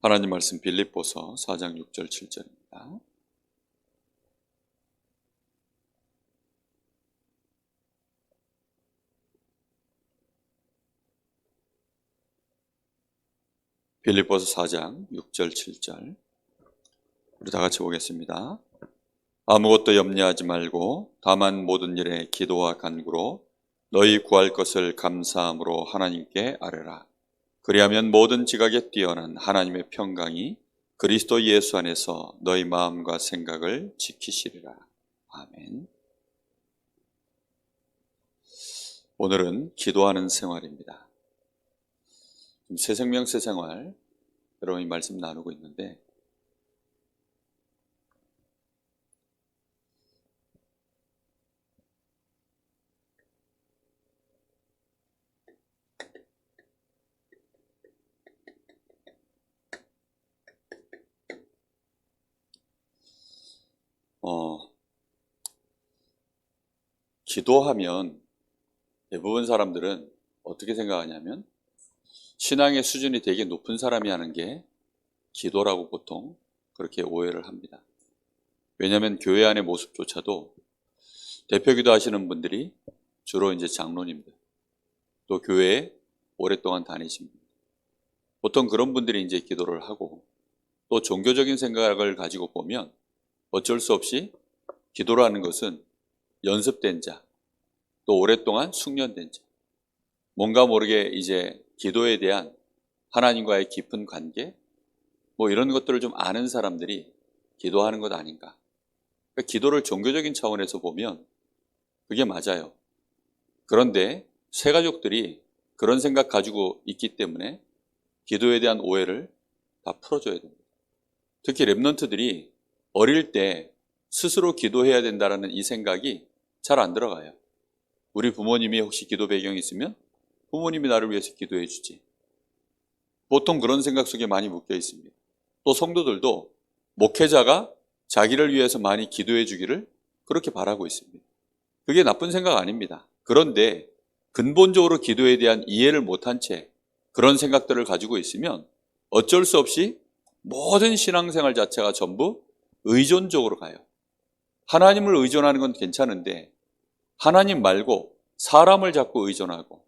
하나님 말씀 빌립보서 4장 6절 7절입니다. 빌립보서 4장 6절 7절 우리 다 같이 보겠습니다. 아무것도 염려하지 말고 다만 모든 일에 기도와 간구로 너희 구할 것을 감사함으로 하나님께 아뢰라. 그리하면 모든 지각에 뛰어난 하나님의 평강이 그리스도 예수 안에서 너희 마음과 생각을 지키시리라. 아멘. 오늘은 기도하는 생활입니다. 새 생명 새 생활 여러분이 말씀 나누고 있는데 기도하면 대부분 사람들은 어떻게 생각하냐면 신앙의 수준이 되게 높은 사람이 하는 게 기도라고 보통 그렇게 오해를 합니다. 왜냐하면 교회 안의 모습조차도 대표 기도하시는 분들이 주로 이제 장로님들, 또 교회에 오랫동안 다니신 분들, 보통 그런 분들이 이제 기도를 하고 또 종교적인 생각을 가지고 보면 어쩔 수 없이 기도라는 것은 연습된 자, 또 오랫동안 숙련된 자, 뭔가 모르게 이제 기도에 대한 하나님과의 깊은 관계, 뭐 이런 것들을 좀 아는 사람들이 기도하는 것 아닌가. 그러니까 기도를 종교적인 차원에서 보면 그게 맞아요. 그런데 새가족들이 그런 생각 가지고 있기 때문에 기도에 대한 오해를 다 풀어줘야 됩니다. 특히 랩런트들이 어릴 때 스스로 기도해야 된다는 이 생각이 잘 안 들어가요. 우리 부모님이 혹시 기도 배경이 있으면 부모님이 나를 위해서 기도해 주지. 보통 그런 생각 속에 많이 묶여 있습니다. 또 성도들도 목회자가 자기를 위해서 많이 기도해 주기를 그렇게 바라고 있습니다. 그게 나쁜 생각 아닙니다. 그런데 근본적으로 기도에 대한 이해를 못한 채 그런 생각들을 가지고 있으면 어쩔 수 없이 모든 신앙생활 자체가 전부 의존적으로 가요. 하나님을 의존하는 건 괜찮은데 하나님 말고 사람을 자꾸 의존하고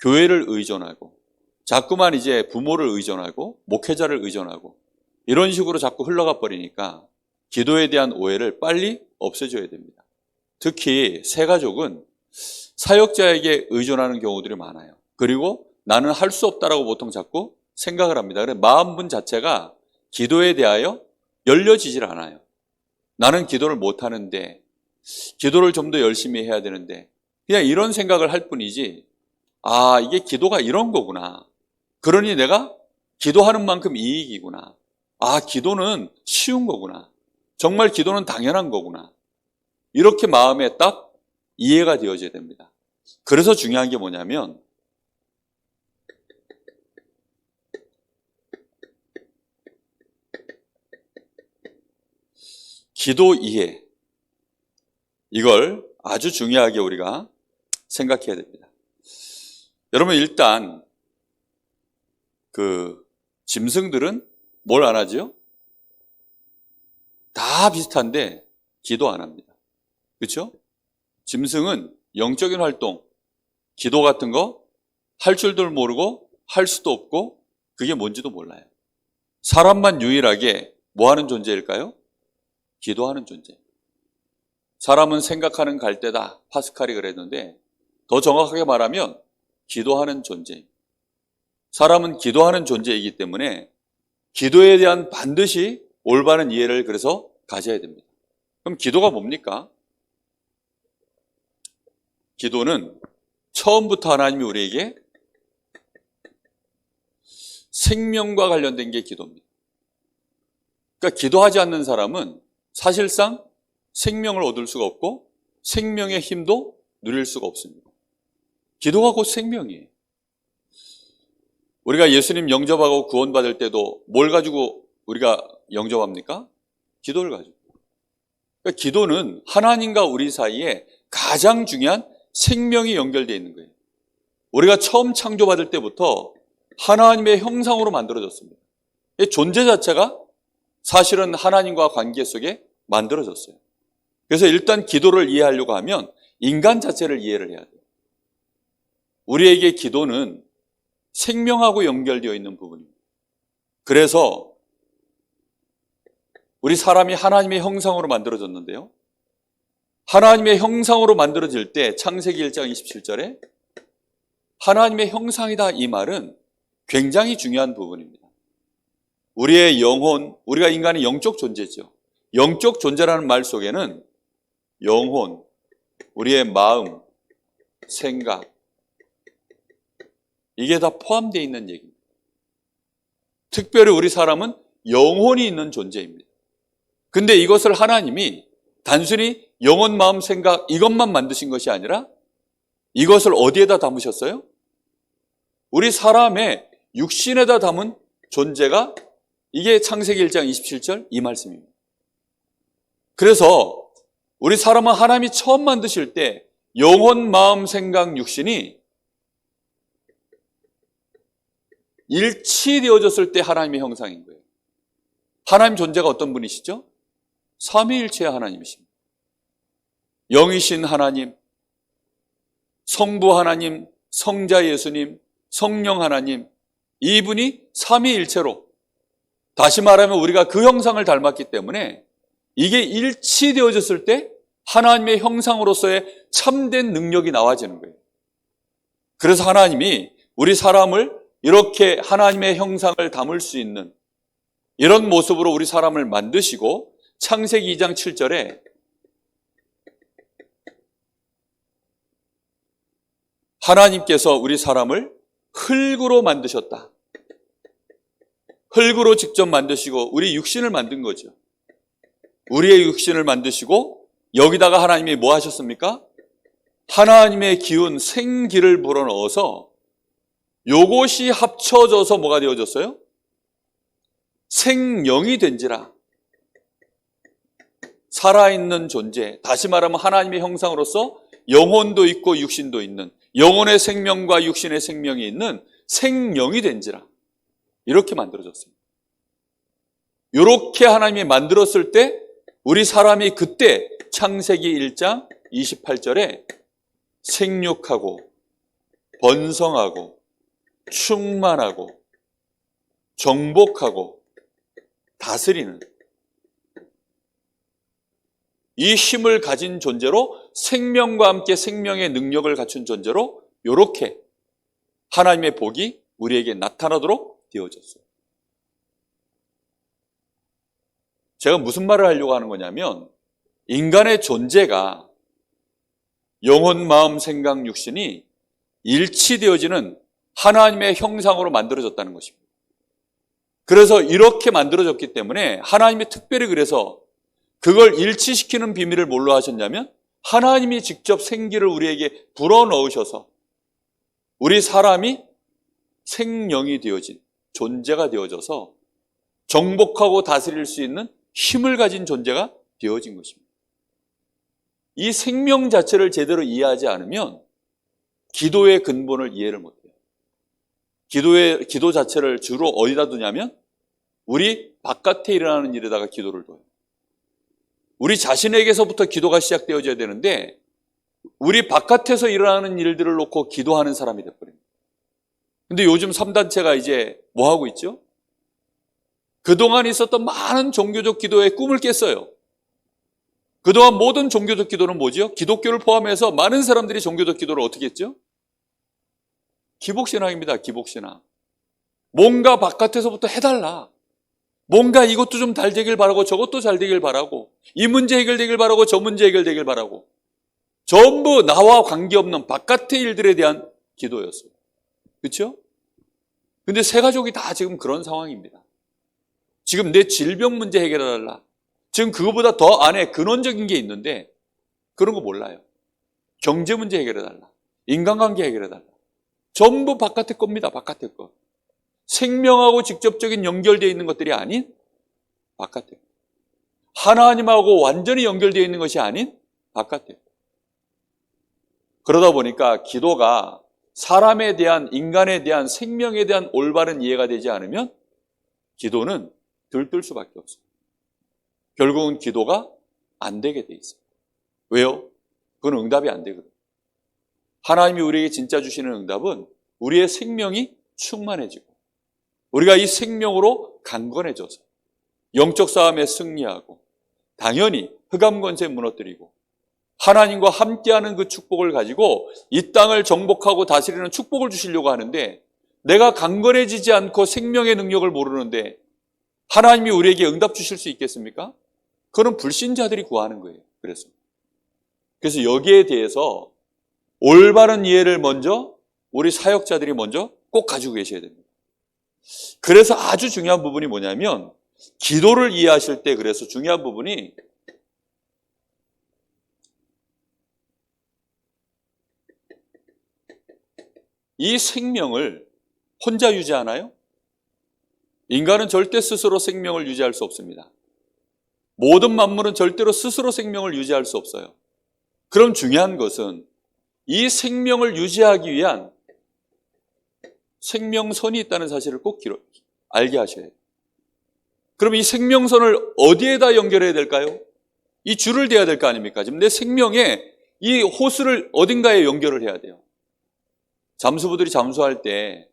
교회를 의존하고 자꾸만 이제 부모를 의존하고 목회자를 의존하고 이런 식으로 자꾸 흘러가 버리니까 기도에 대한 오해를 빨리 없애줘야 됩니다. 특히 새가족은 사역자에게 의존하는 경우들이 많아요. 그리고 나는 할 수 없다라고 보통 자꾸 생각을 합니다. 그래서 마음분 자체가 기도에 대하여 열려지질 않아요. 나는 기도를 못하는데 기도를 좀 더 열심히 해야 되는데 그냥 이런 생각을 할 뿐이지 이게 기도가 이런 거구나. 그러니 내가 기도하는 만큼 이익이구나. 기도는 쉬운 거구나. 정말 기도는 당연한 거구나. 이렇게 마음에 딱 이해가 되어져야 됩니다. 그래서 중요한 게 뭐냐면 기도 이해, 이걸 아주 중요하게 우리가 생각해야 됩니다. 여러분 일단 짐승들은 뭘 안 하죠? 다 비슷한데 기도 안 합니다. 그렇죠? 짐승은 영적인 활동, 기도 같은 거 할 줄도 모르고 할 수도 없고 그게 뭔지도 몰라요. 사람만 유일하게 뭐 하는 존재일까요? 기도하는 존재. 사람은 생각하는 갈대다. 파스칼이 그랬는데 더 정확하게 말하면 기도하는 존재. 사람은 기도하는 존재이기 때문에 기도에 대한 반드시 올바른 이해를 그래서 가져야 됩니다. 그럼 기도가 뭡니까? 기도는 처음부터 하나님이 우리에게 생명과 관련된 게 기도입니다. 그러니까 기도하지 않는 사람은 사실상 생명을 얻을 수가 없고 생명의 힘도 누릴 수가 없습니다. 기도가 곧 생명이에요. 우리가 예수님 영접하고 구원받을 때도 뭘 가지고 우리가 영접합니까? 기도를 가지고. 그러니까 기도는 하나님과 우리 사이에 가장 중요한 생명이 연결되어 있는 거예요. 우리가 처음 창조받을 때부터 하나님의 형상으로 만들어졌습니다. 이 존재 자체가 사실은 하나님과 관계 속에 만들어졌어요. 그래서 일단 기도를 이해하려고 하면 인간 자체를 이해를 해야 돼요. 우리에게 기도는 생명하고 연결되어 있는 부분입니다. 그래서 우리 사람이 하나님의 형상으로 만들어졌는데요. 하나님의 형상으로 만들어질 때 창세기 1장 27절에 하나님의 형상이다 이 말은 굉장히 중요한 부분입니다. 우리의 영혼, 우리가 인간이 영적 존재죠. 영적 존재라는 말 속에는 영혼, 우리의 마음, 생각, 이게 다 포함되어 있는 얘기입니다. 특별히 우리 사람은 영혼이 있는 존재입니다. 근데 이것을 하나님이 단순히 영혼, 마음, 생각 이것만 만드신 것이 아니라 이것을 어디에다 담으셨어요? 우리 사람의 육신에다 담은 존재가 이게 창세기 1장 27절 이 말씀입니다. 그래서 우리 사람은 하나님이 처음 만드실 때 영혼, 마음, 생각, 육신이 일치되어졌을 때 하나님의 형상인 거예요. 하나님 존재가 어떤 분이시죠? 삼위일체의 하나님이십니다. 영이신 하나님, 성부 하나님, 성자 예수님, 성령 하나님, 이분이 삼위일체로, 다시 말하면 우리가 그 형상을 닮았기 때문에 이게 일치되어졌을 때 하나님의 형상으로서의 참된 능력이 나와지는 거예요. 그래서 하나님이 우리 사람을 이렇게 하나님의 형상을 담을 수 있는 이런 모습으로 우리 사람을 만드시고 창세기 2장 7절에 하나님께서 우리 사람을 흙으로 만드셨다. 흙으로 직접 만드시고 우리 육신을 만든 거죠. 우리의 육신을 만드시고 여기다가 하나님이 뭐 하셨습니까? 하나님의 기운, 생기를 불어넣어서 요것이 합쳐져서 뭐가 되어졌어요? 생명이 된지라. 살아있는 존재, 다시 말하면 하나님의 형상으로서 영혼도 있고 육신도 있는, 영혼의 생명과 육신의 생명이 있는 생명이 된지라. 이렇게 만들어졌습니다. 이렇게 하나님이 만들었을 때 우리 사람이 그때 창세기 1장 28절에 생육하고 번성하고 충만하고 정복하고 다스리는 이 힘을 가진 존재로, 생명과 함께 생명의 능력을 갖춘 존재로 이렇게 하나님의 복이 우리에게 나타나도록 되어졌어요. 제가 무슨 말을 하려고 하는 거냐면 인간의 존재가 영혼, 마음, 생각, 육신이 일치되어지는 하나님의 형상으로 만들어졌다는 것입니다. 그래서 이렇게 만들어졌기 때문에 하나님이 특별히 그래서 그걸 일치시키는 비밀을 뭘로 하셨냐면 하나님이 직접 생기를 우리에게 불어넣으셔서 우리 사람이 생명이 되어진 존재가 되어져서 정복하고 다스릴 수 있는 힘을 가진 존재가 되어진 것입니다. 이 생명 자체를 제대로 이해하지 않으면 기도의 근본을 이해를 못해요. 기도 자체를 주로 어디다 두냐면 우리 바깥에 일어나는 일에다가 기도를 둬요. 우리 자신에게서부터 기도가 시작되어져야 되는데 우리 바깥에서 일어나는 일들을 놓고 기도하는 사람이 돼버립니다. 근데 요즘 3단체가 이제 뭐 하고 있죠? 그동안 있었던 많은 종교적 기도의 꿈을 깼어요. 그동안 모든 종교적 기도는 뭐죠? 기독교를 포함해서 많은 사람들이 종교적 기도를 어떻게 했죠? 기복신앙입니다. 기복신앙. 뭔가 바깥에서부터 해달라. 뭔가 이것도 좀 잘 되길 바라고 저것도 잘 되길 바라고 이 문제 해결되길 바라고 저 문제 해결되길 바라고 전부 나와 관계없는 바깥의 일들에 대한 기도였어요. 그렇죠? 근데 새 가족이 다 지금 그런 상황입니다. 지금 내 질병 문제 해결해달라. 지금 그거보다 더 안에 근원적인 게 있는데 그런 거 몰라요. 경제 문제 해결해달라. 인간관계 해결해달라. 전부 바깥의 겁니다. 바깥의 거. 생명하고 직접적인 연결되어 있는 것들이 아닌 바깥에. 하나님하고 완전히 연결되어 있는 것이 아닌 바깥에. 그러다 보니까 기도가 사람에 대한, 인간에 대한, 생명에 대한 올바른 이해가 되지 않으면 기도는 들뜰 수밖에 없어요. 결국은 기도가 안 되게 돼 있어요. 왜요? 그건 응답이 안 되거든요. 하나님이 우리에게 진짜 주시는 응답은 우리의 생명이 충만해지고 우리가 이 생명으로 강건해져서 영적 싸움에 승리하고 당연히 흑암 권세 무너뜨리고 하나님과 함께하는 그 축복을 가지고 이 땅을 정복하고 다스리는 축복을 주시려고 하는데 내가 강건해지지 않고 생명의 능력을 모르는데 하나님이 우리에게 응답 주실 수 있겠습니까? 그건 불신자들이 구하는 거예요. 그래서 여기에 대해서 올바른 이해를 먼저 우리 사역자들이 먼저 꼭 가지고 계셔야 됩니다. 그래서 아주 중요한 부분이 뭐냐면 기도를 이해하실 때 그래서 중요한 부분이 이 생명을 혼자 유지하나요? 인간은 절대 스스로 생명을 유지할 수 없습니다. 모든 만물은 절대로 스스로 생명을 유지할 수 없어요. 그럼 중요한 것은 이 생명을 유지하기 위한 생명선이 있다는 사실을 꼭 알게 하셔야 해요. 그럼 이 생명선을 어디에다 연결해야 될까요? 이 줄을 대야 될 거 아닙니까? 지금 내 생명에 이 호스를 어딘가에 연결을 해야 돼요. 잠수부들이 잠수할 때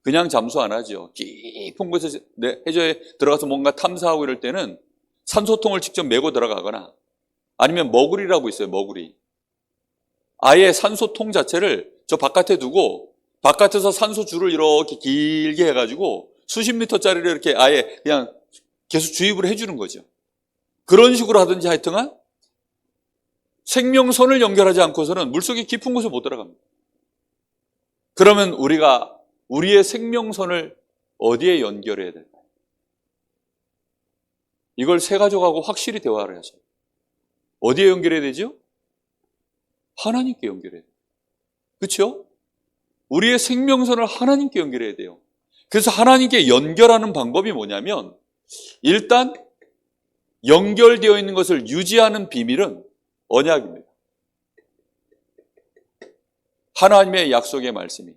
그냥 잠수 안 하죠. 깊은 곳에 해저에 들어가서 뭔가 탐사하고 이럴 때는 산소통을 직접 메고 들어가거나 아니면 머구리라고 있어요. 머구리. 아예 산소통 자체를 저 바깥에 두고 바깥에서 산소줄을 이렇게 길게 해가지고 수십 미터짜리를 이렇게 아예 그냥 계속 주입을 해주는 거죠. 그런 식으로 하든지 하여튼간 생명선을 연결하지 않고서는 물속에 깊은 곳에 못 들어갑니다. 그러면 우리가 우리의 생명선을 어디에 연결해야 될까요? 이걸 세 가족하고 확실히 대화를 하셔요. 어디에 연결해야 되죠? 하나님께 연결해야 돼요. 그렇죠? 우리의 생명선을 하나님께 연결해야 돼요. 그래서 하나님께 연결하는 방법이 뭐냐면 일단 연결되어 있는 것을 유지하는 비밀은 언약입니다. 하나님의 약속의 말씀이.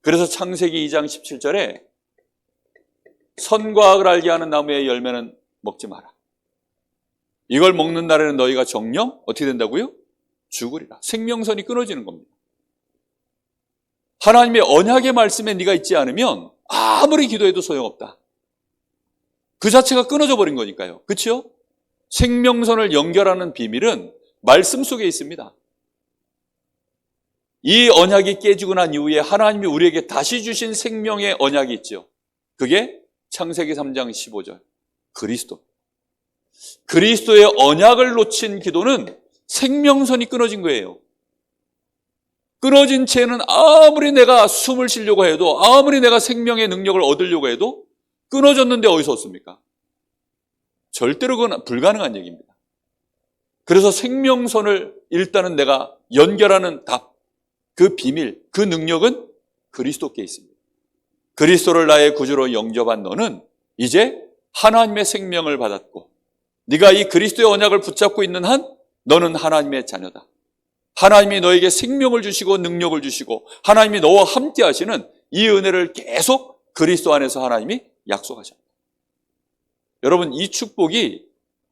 그래서 창세기 2장 17절에 선과 악을 알게 하는 나무의 열매는 먹지 마라. 이걸 먹는 날에는 너희가 정령 어떻게 된다고요? 죽으리라. 생명선이 끊어지는 겁니다. 하나님의 언약의 말씀에 네가 있지 않으면 아무리 기도해도 소용없다. 그 자체가 끊어져 버린 거니까요. 그렇죠? 생명선을 연결하는 비밀은 말씀 속에 있습니다. 이 언약이 깨지고 난 이후에 하나님이 우리에게 다시 주신 생명의 언약이 있죠. 그게 창세기 3장 15절 그리스도. 그리스도의 언약을 놓친 기도는 생명선이 끊어진 거예요. 끊어진 채는 아무리 내가 숨을 쉬려고 해도 아무리 내가 생명의 능력을 얻으려고 해도 끊어졌는데 어디서 얻습니까? 절대로 그건 불가능한 얘기입니다. 그래서 생명선을 일단은 내가 연결하는 답, 그 비밀, 그 능력은 그리스도께 있습니다. 그리스도를 나의 구주로 영접한 너는 이제 하나님의 생명을 받았고 네가 이 그리스도의 언약을 붙잡고 있는 한 너는 하나님의 자녀다. 하나님이 너에게 생명을 주시고 능력을 주시고 하나님이 너와 함께 하시는 이 은혜를 계속 그리스도 안에서 하나님이 약속하셨다. 여러분 이 축복이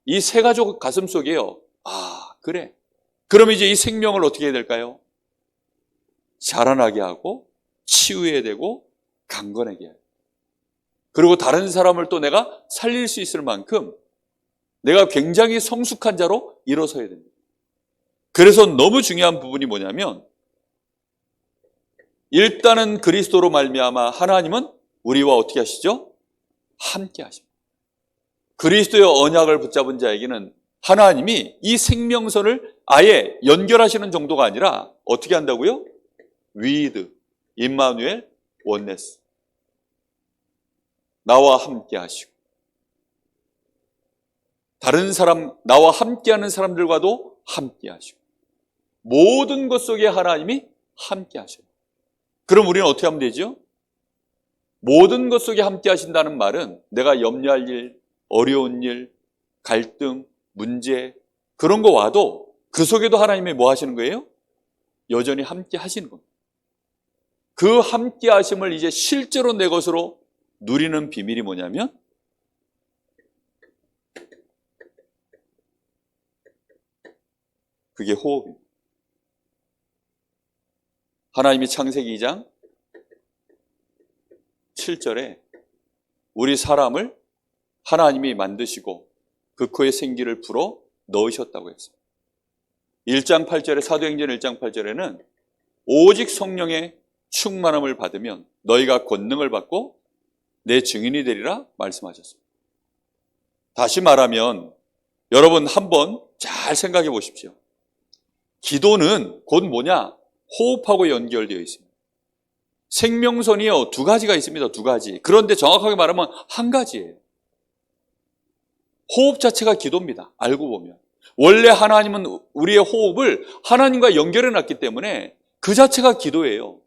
이 세 가족 가슴 속에요. 아 그래. 그럼 이제 이 생명을 어떻게 해야 될까요? 자라나게 하고 치유해야 되고 강건하게 해야 돼요. 그리고 다른 사람을 또 내가 살릴 수 있을 만큼 내가 굉장히 성숙한 자로 일어서야 됩니다. 그래서 너무 중요한 부분이 뭐냐면 일단은 그리스도로 말미암아 하나님은 우리와 어떻게 하시죠? 함께 하십니다. 그리스도의 언약을 붙잡은 자에게는 하나님이 이 생명선을 아예 연결하시는 정도가 아니라 어떻게 한다고요? 위드, 임마누엘, 원네스. 나와 함께 하시고 다른 사람, 나와 함께하는 사람들과도 함께 하시고 모든 것 속에 하나님이 함께 하셔요. 그럼 우리는 어떻게 하면 되죠? 모든 것 속에 함께 하신다는 말은 내가 염려할 일, 어려운 일, 갈등, 문제 그런 거 와도 그 속에도 하나님이 뭐 하시는 거예요? 여전히 함께 하시는 겁니다. 그 함께 하심을 이제 실제로 내 것으로 누리는 비밀이 뭐냐면 그게 호흡입니다. 하나님이 창세기 2장 7절에 우리 사람을 하나님이 만드시고 그 코에 생기를 불어 넣으셨다고 했어요. 1장 8절에 사도행전 1장 8절에는 오직 성령의 충만함을 받으면 너희가 권능을 받고 내 증인이 되리라 말씀하셨습니다. 다시 말하면 여러분 한번 잘 생각해 보십시오. 기도는 곧 뭐냐? 호흡하고 연결되어 있습니다. 생명선이요, 두 가지가 있습니다. 두 가지. 그런데 정확하게 말하면 한 가지예요. 호흡 자체가 기도입니다. 알고 보면. 원래 하나님은 우리의 호흡을 하나님과 연결해 놨기 때문에 그 자체가 기도예요.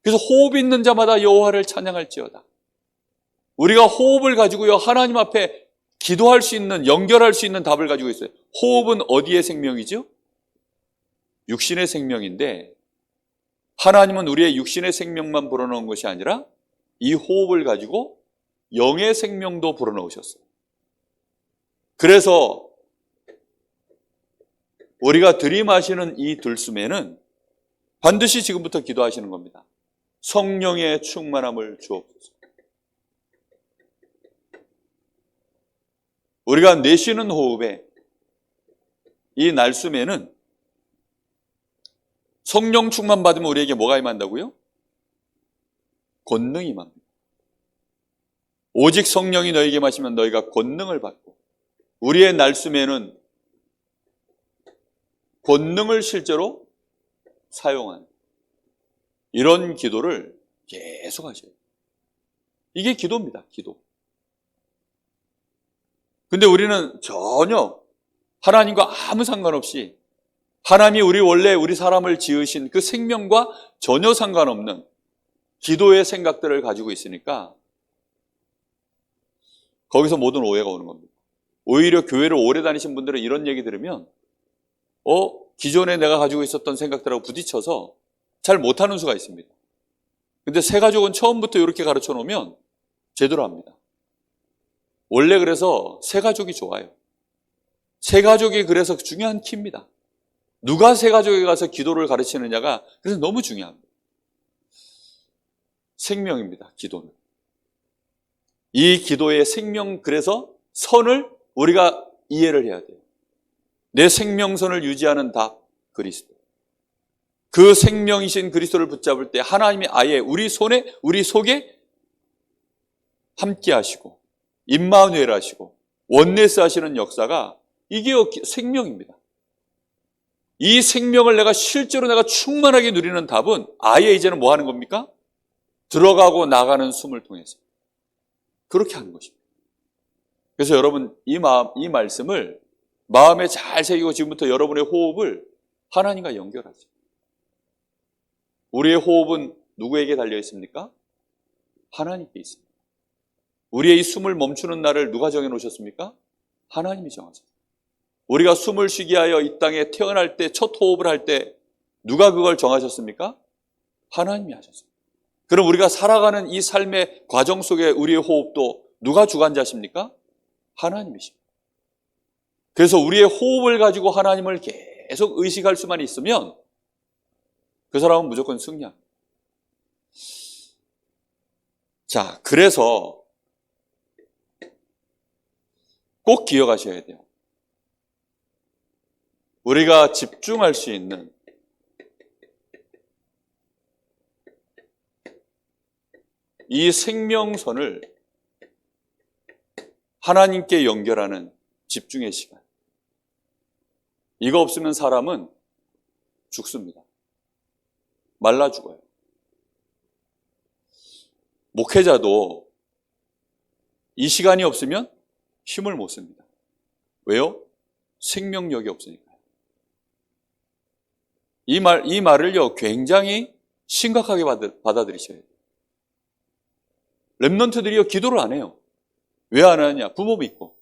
그래서 호흡 있는 자마다 여호와를 찬양할지어다. 우리가 호흡을 가지고요, 하나님 앞에 기도할 수 있는, 연결할 수 있는 답을 가지고 있어요. 호흡은 어디의 생명이죠? 육신의 생명인데 하나님은 우리의 육신의 생명만 불어넣은 것이 아니라 이 호흡을 가지고 영의 생명도 불어넣으셨어요. 그래서 우리가 들이마시는 이 들숨에는 반드시 지금부터 기도하시는 겁니다. 성령의 충만함을 주옵소서. 우리가 내쉬는 호흡에 이 날숨에는 성령 충만 받으면 우리에게 뭐가 임한다고요? 권능이 임합니다. 오직 성령이 너에게 마시면 너희가 권능을 받고 우리의 날숨에는 권능을 실제로 사용하는 이런 기도를 계속 하셔야 돼요. 이게 기도입니다. 기도. 근데 우리는 전혀 하나님과 아무 상관없이 하나님이 우리 사람을 지으신 그 생명과 전혀 상관없는 기도의 생각들을 가지고 있으니까 거기서 모든 오해가 오는 겁니다. 오히려 교회를 오래 다니신 분들은 이런 얘기 들으면 기존에 내가 가지고 있었던 생각들하고 부딪혀서 잘 못하는 수가 있습니다. 근데 새가족은 처음부터 이렇게 가르쳐 놓으면 제대로 합니다. 원래 그래서 새가족이 좋아요. 새가족이 그래서 중요한 키입니다. 누가 새가족에 가서 기도를 가르치느냐가 그래서 너무 중요합니다. 생명입니다. 기도는. 이 기도의 생명, 그래서 선을 우리가 이해를 해야 돼요. 내 생명선을 유지하는 답, 그리스도. 그 생명이신 그리스도를 붙잡을 때 하나님이 아예 우리 손에, 우리 속에 함께 하시고 임마누엘 하시고 원네스 하시는 역사가 이게 생명입니다. 이 생명을 실제로 내가 충만하게 누리는 답은 아예 이제는 뭐 하는 겁니까? 들어가고 나가는 숨을 통해서 그렇게 하는 것입니다. 그래서 여러분 이 말씀을 마음에 잘 새기고 지금부터 여러분의 호흡을 하나님과 연결하세요. 우리의 호흡은 누구에게 달려 있습니까? 하나님께 있습니다. 우리의 이 숨을 멈추는 날을 누가 정해 놓으셨습니까? 하나님이 정하셨습니다. 우리가 숨을 쉬게 하여 이 땅에 태어날 때 첫 호흡을 할 때 누가 그걸 정하셨습니까? 하나님이 하셨습니다. 그럼 우리가 살아가는 이 삶의 과정 속에 우리의 호흡도 누가 주관자십니까? 하나님이십니다. 그래서 우리의 호흡을 가지고 하나님을 계속 의식할 수만 있으면 그 사람은 무조건 승리합니다. 자, 그래서 꼭 기억하셔야 돼요. 우리가 집중할 수 있는 이 생명선을 하나님께 연결하는 집중의 시간. 이거 없으면 사람은 죽습니다. 말라 죽어요. 목회자도 이 시간이 없으면 힘을 못 씁니다. 왜요? 생명력이 없으니까요. 이 말을요, 굉장히 심각하게 받아들이셔야 돼요. 렘넌트들이요, 기도를 안 해요. 왜 안 하느냐? 부모 믿고.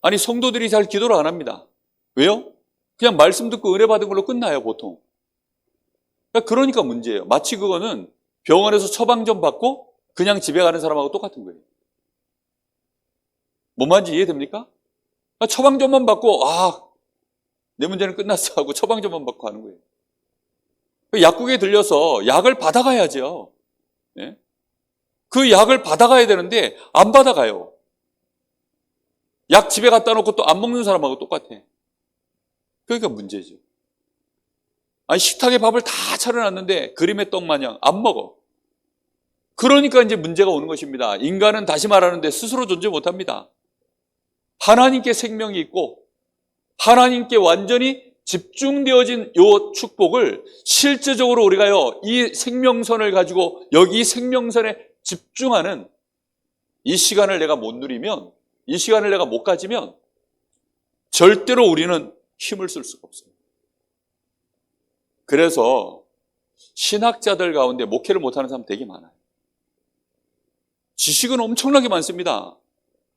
아니, 성도들이 잘 기도를 안 합니다. 왜요? 그냥 말씀 듣고 은혜 받은 걸로 끝나요, 보통. 그러니까 문제예요. 마치 그거는 병원에서 처방 좀 받고 그냥 집에 가는 사람하고 똑같은 거예요. 뭔 말인지 이해됩니까? 처방 좀만 받고 내 문제는 끝났어 하고 처방 좀만 받고 가는 거예요. 약국에 들려서 약을 받아가야죠. 예? 그 약을 받아가야 되는데 안 받아가요. 약 집에 갖다 놓고 또 안 먹는 사람하고 똑같아. 그러니까 문제죠. 아니 식탁에 밥을 다 차려놨는데 그림의 떡 마냥 안 먹어. 그러니까 이제 문제가 오는 것입니다. 인간은 다시 말하는데 스스로 존재 못합니다. 하나님께 생명이 있고 하나님께 완전히 집중되어진 요 축복을 실제적으로 우리가요 이 생명선을 가지고 여기 생명선에 집중하는 이 시간을 내가 못 누리면, 이 시간을 내가 못 가지면 절대로 우리는 힘을 쓸 수가 없어요. 그래서 신학자들 가운데 목회를 못하는 사람 되게 많아요. 지식은 엄청나게 많습니다.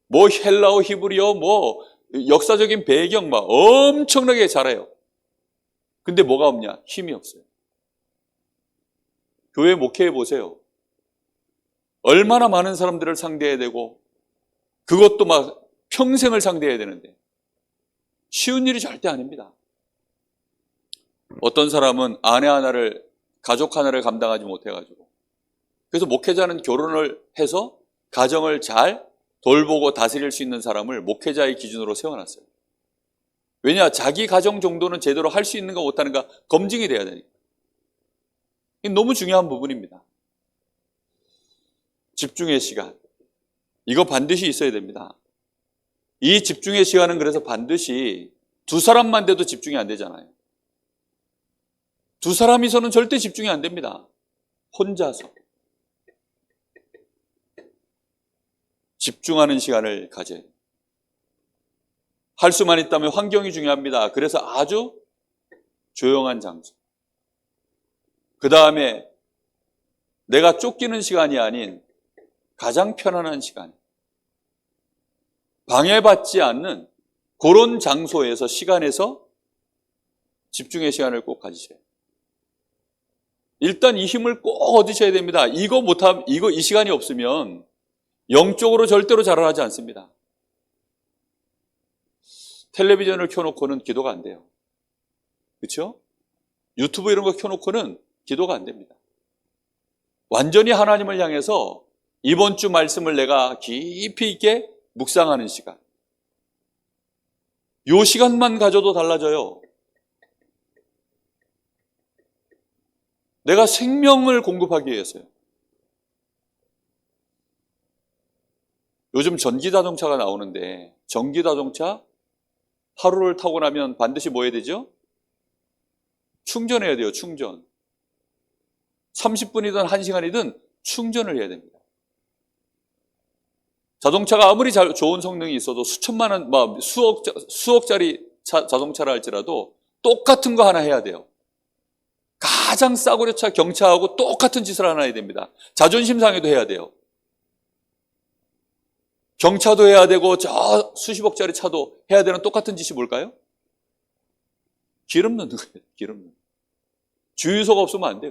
뭐 헬라어, 히브리어, 뭐 역사적인 배경 막 엄청나게 잘해요. 근데 뭐가 없냐? 힘이 없어요. 교회 목회해 보세요. 얼마나 많은 사람들을 상대해야 되고 그것도 막 평생을 상대해야 되는데 쉬운 일이 절대 아닙니다. 어떤 사람은 아내 하나를, 가족 하나를 감당하지 못해가지고 그래서 목회자는 결혼을 해서 가정을 잘 돌보고 다스릴 수 있는 사람을 목회자의 기준으로 세워놨어요. 왜냐? 자기 가정 정도는 제대로 할 수 있는가 못하는가 검증이 돼야 되니까. 이게 너무 중요한 부분입니다. 집중의 시간. 이거 반드시 있어야 됩니다. 이 집중의 시간은 그래서 반드시 두 사람만 돼도 집중이 안 되잖아요. 두 사람이서는 절대 집중이 안 됩니다. 혼자서. 집중하는 시간을 가져야 돼요. 할 수만 있다면 환경이 중요합니다. 그래서 아주 조용한 장소. 그 다음에 내가 쫓기는 시간이 아닌 가장 편안한 시간. 방해받지 않는 그런 장소에서, 시간에서 집중의 시간을 꼭 가지셔야 돼요. 일단 이 힘을 꼭 얻으셔야 됩니다. 이 시간이 없으면 영적으로 절대로 자라나지 않습니다. 텔레비전을 켜놓고는 기도가 안 돼요. 그렇죠? 유튜브 이런 거 켜놓고는 기도가 안 됩니다. 완전히 하나님을 향해서 이번 주 말씀을 내가 깊이 있게 묵상하는 시간. 이 시간만 가져도 달라져요. 내가 생명을 공급하기 위해서요. 요즘 전기자동차가 나오는데 전기자동차 하루를 타고 나면 반드시 뭐 해야 되죠? 충전해야 돼요. 충전. 30분이든 1시간이든 충전을 해야 됩니다. 자동차가 아무리 좋은 성능이 있어도 수천만 원, 수억짜리 자동차라 할지라도 똑같은 거 하나 해야 돼요. 가장 싸구려 차 경차하고 똑같은 짓을 하나 해야 됩니다. 자존심 상해도 해야 돼요. 경차도 해야 되고 저 수십억짜리 차도 해야 되는 똑같은 짓이 뭘까요? 기름 넣는 거예요. 기름 넣는. 주유소가 없으면 안 돼.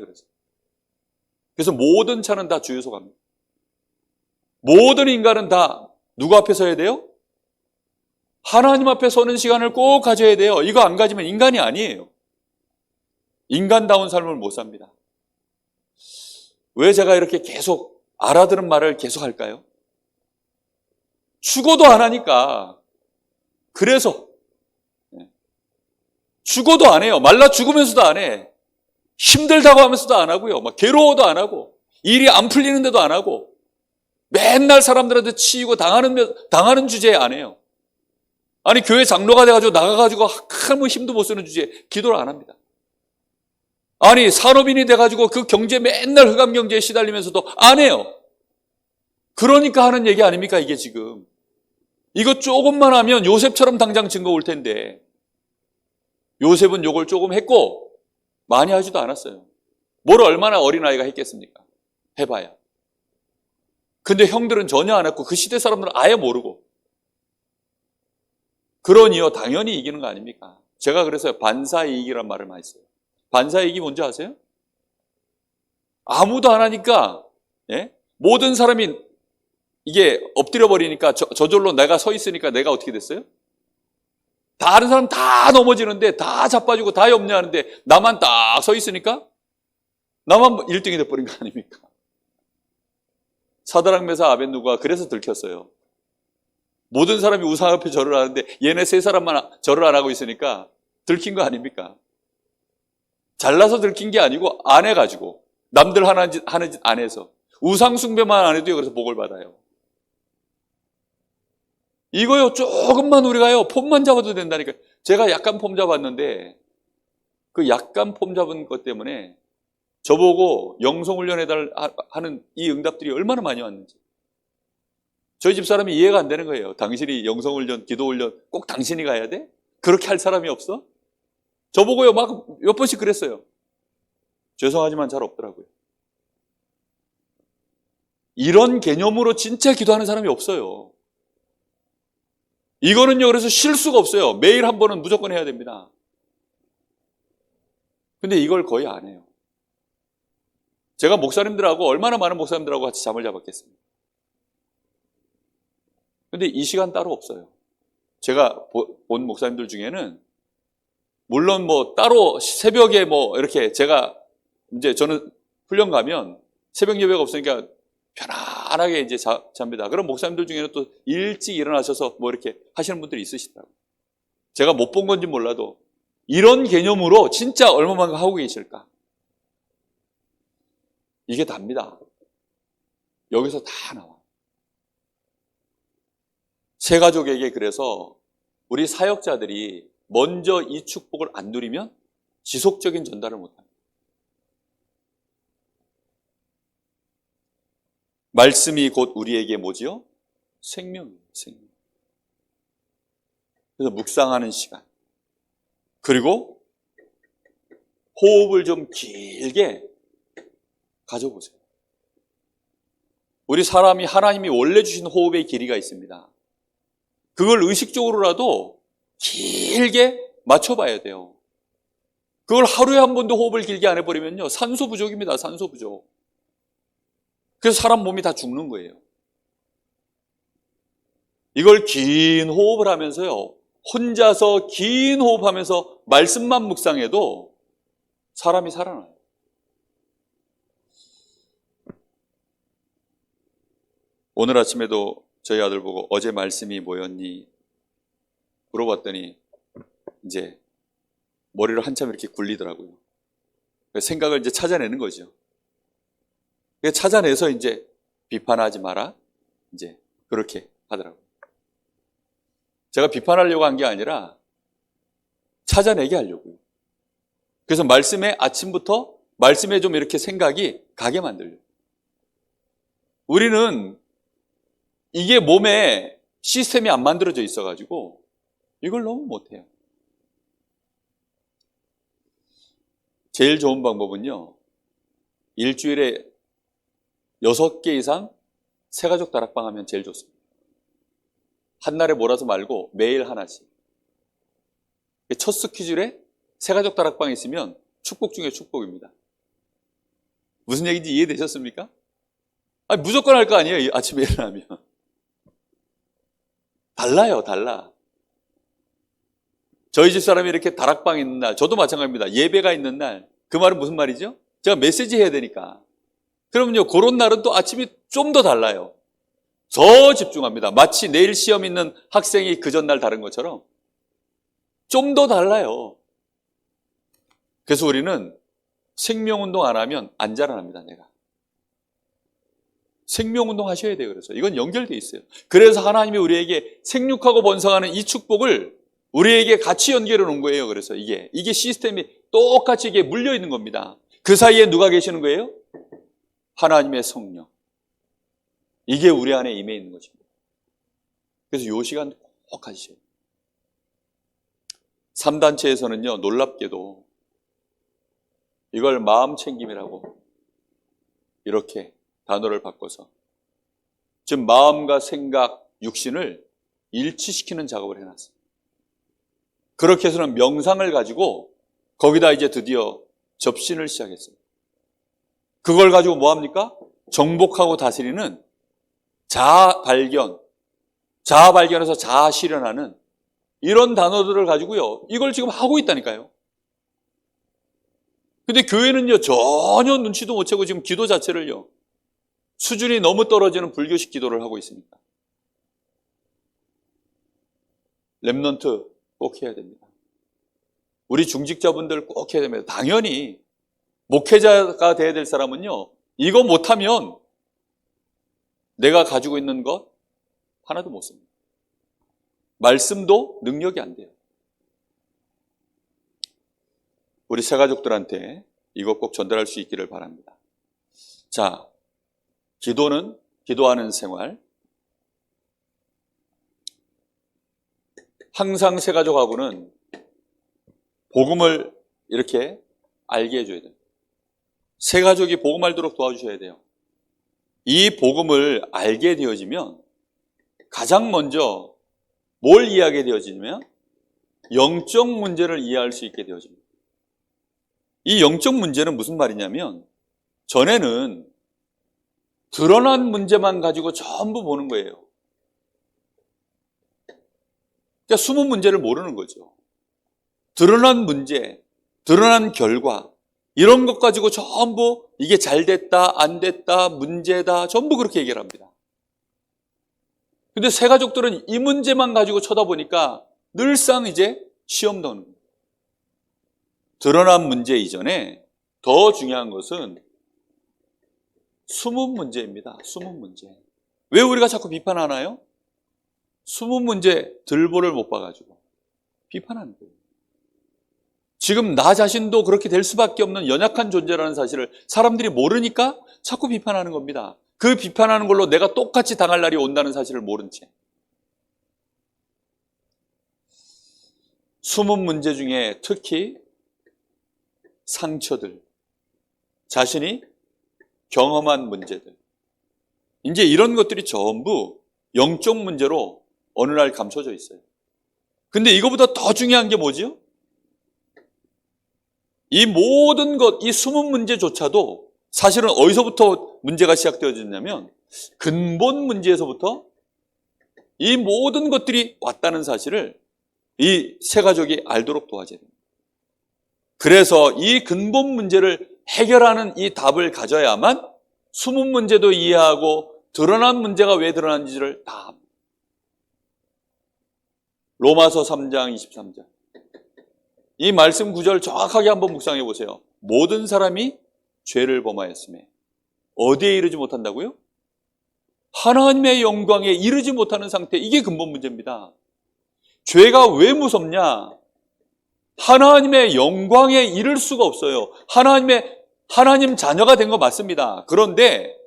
그래서 모든 차는 다 주유소 갑니다. 모든 인간은 다 누구 앞에 서야 돼요? 하나님 앞에 서는 시간을 꼭 가져야 돼요. 이거 안 가지면 인간이 아니에요. 인간다운 삶을 못 삽니다. 왜 제가 이렇게 계속 알아들은 말을 계속 할까요? 죽어도 안 하니까. 그래서 죽어도 안 해요. 말라 죽으면서도 안 해. 힘들다고 하면서도 안 하고요. 막 괴로워도 안 하고 일이 안 풀리는데도 안 하고 맨날 사람들한테 치이고 당하는 주제에 안 해요. 아니 교회 장로가 돼가지고 나가가지고 아무 힘도 못 쓰는 주제에 기도를 안 합니다. 아니 산업인이 돼가지고 그 경제 맨날 흑암 경제에 시달리면서도 안 해요. 그러니까 하는 얘기 아닙니까 이게 지금. 이거 조금만 하면 요셉처럼 당장 증거 올 텐데 요셉은 요걸 조금 했고 많이 하지도 않았어요. 뭘 얼마나 어린아이가 했겠습니까? 해봐야. 근데 형들은 전혀 안 했고 그 시대 사람들은 아예 모르고. 그러니요 당연히 이기는 거 아닙니까? 제가 그래서 반사이익이란 말을 많이 써요. 반사이익이 뭔지 아세요? 아무도 안 하니까, 예? 모든 사람이 이게 엎드려 버리니까 저절로 내가 서 있으니까 내가 어떻게 됐어요? 다른 사람 다 넘어지는데 다 자빠지고 다 염려하는데 나만 딱 서 있으니까 나만 1등이 돼버린 거 아닙니까? 사드락 메삭 아벳느고가 그래서 들켰어요. 모든 사람이 우상 앞에 절을 하는데 얘네 세 사람만 절을 안 하고 있으니까 들킨 거 아닙니까? 잘나서 들킨 게 아니고 안 해가지고 남들 하는 짓 안 해서 우상 숭배만 안 해도요. 그래서 복을 받아요. 이거요, 조금만 우리가요, 폼만 잡아도 된다니까요. 제가 약간 폼 잡았는데, 그 약간 폼 잡은 것 때문에 저보고 영성훈련해달 하는 이 응답들이 얼마나 많이 왔는지. 저희 집 사람이 이해가 안 되는 거예요. 당신이 영성훈련, 기도훈련 꼭 당신이 가야 돼? 그렇게 할 사람이 없어? 저보고요, 막 몇 번씩 그랬어요. 죄송하지만 잘 없더라고요. 이런 개념으로 진짜 기도하는 사람이 없어요. 이거는요, 그래서 쉴 수가 없어요. 매일 한 번은 무조건 해야 됩니다. 근데 이걸 거의 안 해요. 제가 목사님들하고, 얼마나 많은 목사님들하고 같이 잠을 잡았겠습니까? 근데 이 시간 따로 없어요. 제가 본 목사님들 중에는, 물론 뭐 따로 새벽에 뭐 이렇게 제가 이제 저는 훈련 가면 새벽 예배가 없으니까 편안하게 이제 잡니다. 그럼 목사님들 중에는 또 일찍 일어나셔서 뭐 이렇게 하시는 분들이 있으시더라고요. 제가 못 본 건지 몰라도 이런 개념으로 진짜 얼마만큼 하고 계실까? 이게 답니다. 여기서 다 나와. 새 가족에게 그래서 우리 사역자들이 먼저 이 축복을 안 누리면 지속적인 전달을 못합니다. 말씀이 곧 우리에게 뭐지요? 생명이에요, 생명. 그래서 묵상하는 시간. 그리고 호흡을 좀 길게 가져보세요. 우리 사람이 하나님이 원래 주신 호흡의 길이가 있습니다. 그걸 의식적으로라도 길게 맞춰봐야 돼요. 그걸 하루에 한 번도 호흡을 길게 안 해버리면요, 산소 부족입니다. 산소 부족. 그래서 사람 몸이 다 죽는 거예요. 이걸 긴 호흡을 하면서요, 혼자서 긴 호흡하면서 말씀만 묵상해도 사람이 살아나요. 오늘 아침에도 저희 아들 보고 어제 말씀이 뭐였니? 물어봤더니 이제 머리를 한참 이렇게 굴리더라고요. 생각을 이제 찾아내는 거죠. 찾아내서 이제 비판하지 마라. 이제 그렇게 하더라고요. 제가 비판하려고 한 게 아니라 찾아내게 하려고요. 그래서 말씀에 아침부터 말씀에 좀 이렇게 생각이 가게 만들려고. 우리는 이게 몸에 시스템이 안 만들어져 있어가지고 이걸 너무 못해요. 제일 좋은 방법은요, 일주일에 6개 이상 새가족 다락방 하면 제일 좋습니다. 한 날에 몰아서 말고 매일 하나씩. 첫 스케줄에 새가족 다락방이 있으면 축복 중에 축복입니다. 무슨 얘기인지 이해되셨습니까? 아니, 무조건 할 거 아니에요, 아침에 일어나면. 달라요, 달라. 저희 집 사람이 이렇게 다락방 있는 날, 저도 마찬가지입니다. 예배가 있는 날, 그 말은 무슨 말이죠? 제가 메시지 해야 되니까. 그러면요, 그런 날은 또 아침이 좀 더 달라요. 더 집중합니다. 마치 내일 시험 있는 학생이 그 전날 다른 것처럼 좀 더 달라요. 그래서 우리는 생명운동 안 하면 안 자라납니다, 내가. 생명운동 하셔야 돼요. 그래서 이건 연결되어 있어요. 그래서 하나님이 우리에게 생육하고 번성하는 이 축복을 우리에게 같이 연결해 놓은 거예요. 그래서 이게 시스템이 똑같이 이게 물려 있는 겁니다. 그 사이에 누가 계시는 거예요? 하나님의 성령. 이게 우리 안에 임해 있는 것입니다. 그래서 이 시간 꼭 가지셔야 돼요. 3단체에서는요, 놀랍게도 이걸 마음 챙김이라고 이렇게 단어를 바꿔서 지금 마음과 생각, 육신을 일치시키는 작업을 해놨어요. 그렇게 해서는 명상을 가지고 거기다 이제 드디어 접신을 시작했어요. 그걸 가지고 뭐 합니까? 정복하고 다스리는 자아 발견에서 자아 실현하는 이런 단어들을 가지고요. 이걸 지금 하고 있다니까요. 근데 교회는요, 전혀 눈치도 못 채고 지금 기도 자체를요, 수준이 너무 떨어지는 불교식 기도를 하고 있습니다. 렘넌트 꼭 해야 됩니다. 우리 중직자분들 꼭 해야 됩니다. 당연히 목회자가 돼야 될 사람은요, 이거 못하면 내가 가지고 있는 것 하나도 못 씁니다. 말씀도 능력이 안 돼요. 우리 새가족들한테 이것 꼭 전달할 수 있기를 바랍니다. 자, 기도는 기도하는 생활. 항상 새가족하고는 복음을 이렇게 알게 해줘야 돼요. 새가족이 복음 알도록 도와주셔야 돼요. 이 복음을 알게 되어지면 가장 먼저 뭘 이해하게 되어지냐면 영적 문제를 이해할 수 있게 되어집니다. 이 영적 문제는 무슨 말이냐면 전에는 드러난 문제만 가지고 전부 보는 거예요. 그러니까 숨은 문제를 모르는 거죠. 드러난 문제, 드러난 결과 이런 것 가지고 전부 이게 잘 됐다, 안 됐다, 문제다 전부 그렇게 얘기를 합니다. 근데 새가족들은 이 문제만 가지고 쳐다보니까 늘상 이제 시험 넣는 거예요. 드러난 문제 이전에 더 중요한 것은 숨은 문제입니다. 숨은 문제. 왜 우리가 자꾸 비판하나요? 숨은 문제 들보를 못 봐가지고 비판하는 거예요. 지금 나 자신도 그렇게 될 수밖에 없는 연약한 존재라는 사실을 사람들이 모르니까 자꾸 비판하는 겁니다. 그 비판하는 걸로 내가 똑같이 당할 날이 온다는 사실을 모른 채. 숨은 문제 중에 특히 상처들, 자신이 경험한 문제들, 이제 이런 것들이 전부 영적 문제로 어느 날 감춰져 있어요. 근데 이거보다 더 중요한 게 뭐지요? 이 모든 것, 이 숨은 문제조차도 사실은 어디서부터 문제가 시작되어졌냐면 근본 문제에서부터 이 모든 것들이 왔다는 사실을 이 새가족이 알도록 도와줘야 됩니다. 그래서 이 근본 문제를 해결하는 이 답을 가져야만 숨은 문제도 이해하고 드러난 문제가 왜 드러난지를 다 합니다. 로마서 3장 23절. 이 말씀 구절 정확하게 한번 묵상해 보세요. 모든 사람이 죄를 범하였음에 어디에 이르지 못한다고요? 하나님의 영광에 이르지 못하는 상태. 이게 근본 문제입니다. 죄가 왜 무섭냐? 하나님의 영광에 이를 수가 없어요. 하나님 자녀가 된 거 맞습니다. 그런데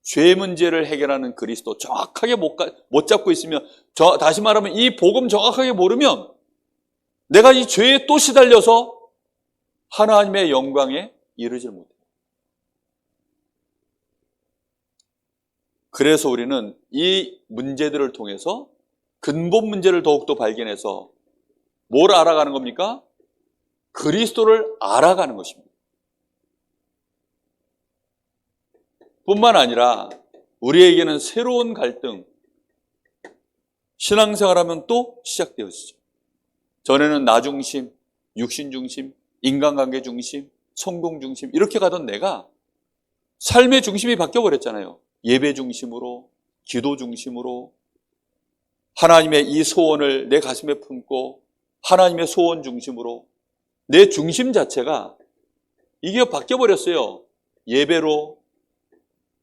죄 문제를 해결하는 그리스도 정확하게 못 잡고 있으면, 다시 말하면 이 복음 정확하게 모르면 내가 이 죄에 또 시달려서 하나님의 영광에 이르질 못해요. 그래서 우리는 이 문제들을 통해서 근본 문제를 더욱더 발견해서 뭘 알아가는 겁니까? 그리스도를 알아가는 것입니다. 뿐만 아니라 우리에게는 새로운 갈등, 신앙생활하면 또 시작되어지죠. 전에는 나 중심, 육신 중심, 인간관계 중심, 성공 중심 이렇게 가던 내가 삶의 중심이 바뀌어버렸잖아요. 예배 중심으로, 기도 중심으로, 하나님의 이 소원을 내 가슴에 품고 하나님의 소원 중심으로 내 중심 자체가 이게 바뀌어버렸어요. 예배로,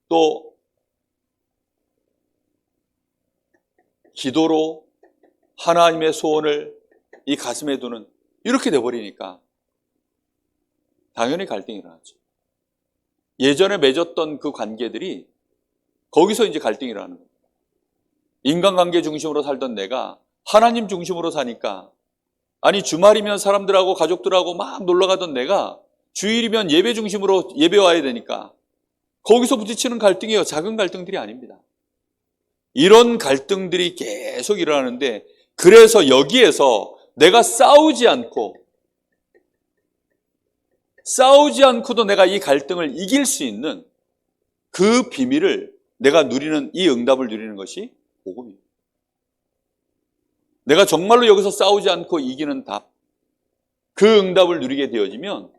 또 기도로 하나님의 소원을 이 가슴에 두는, 이렇게 돼버리니까 당연히 갈등이 일어나죠. 예전에 맺었던 그 관계들이 거기서 이제 갈등이 일어나는 거예요. 인간관계 중심으로 살던 내가 하나님 중심으로 사니까, 아니 주말이면 사람들하고 가족들하고 막 놀러가던 내가 주일이면 예배 중심으로 예배 와야 되니까 거기서 부딪히는 갈등이에요. 작은 갈등들이 아닙니다. 이런 갈등들이 계속 일어나는데, 그래서 여기에서 내가 싸우지 않고 싸우지 않고도 내가 이 갈등을 이길 수 있는 그 비밀을 내가 누리는, 이 응답을 누리는 것이 복음입니다. 내가 정말로 여기서 싸우지 않고 이기는 답, 그 응답을 누리게 되어지면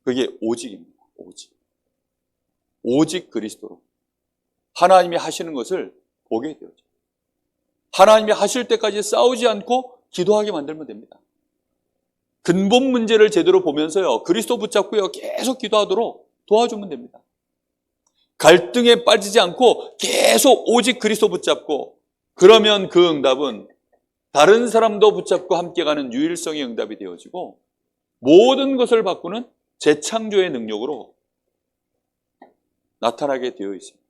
그게 오직입니다. 오직 그리스도로 하나님이 하시는 것을 보게 되어져. 하나님이 하실 때까지 싸우지 않고 기도하게 만들면 됩니다. 근본 문제를 제대로 보면서요, 그리스도 붙잡고요, 계속 기도하도록 도와주면 됩니다. 갈등에 빠지지 않고 계속 오직 그리스도 붙잡고, 그러면 그 응답은 다른 사람도 붙잡고 함께 가는 유일성의 응답이 되어지고, 모든 것을 바꾸는 재창조의 능력으로 나타나게 되어 있습니다.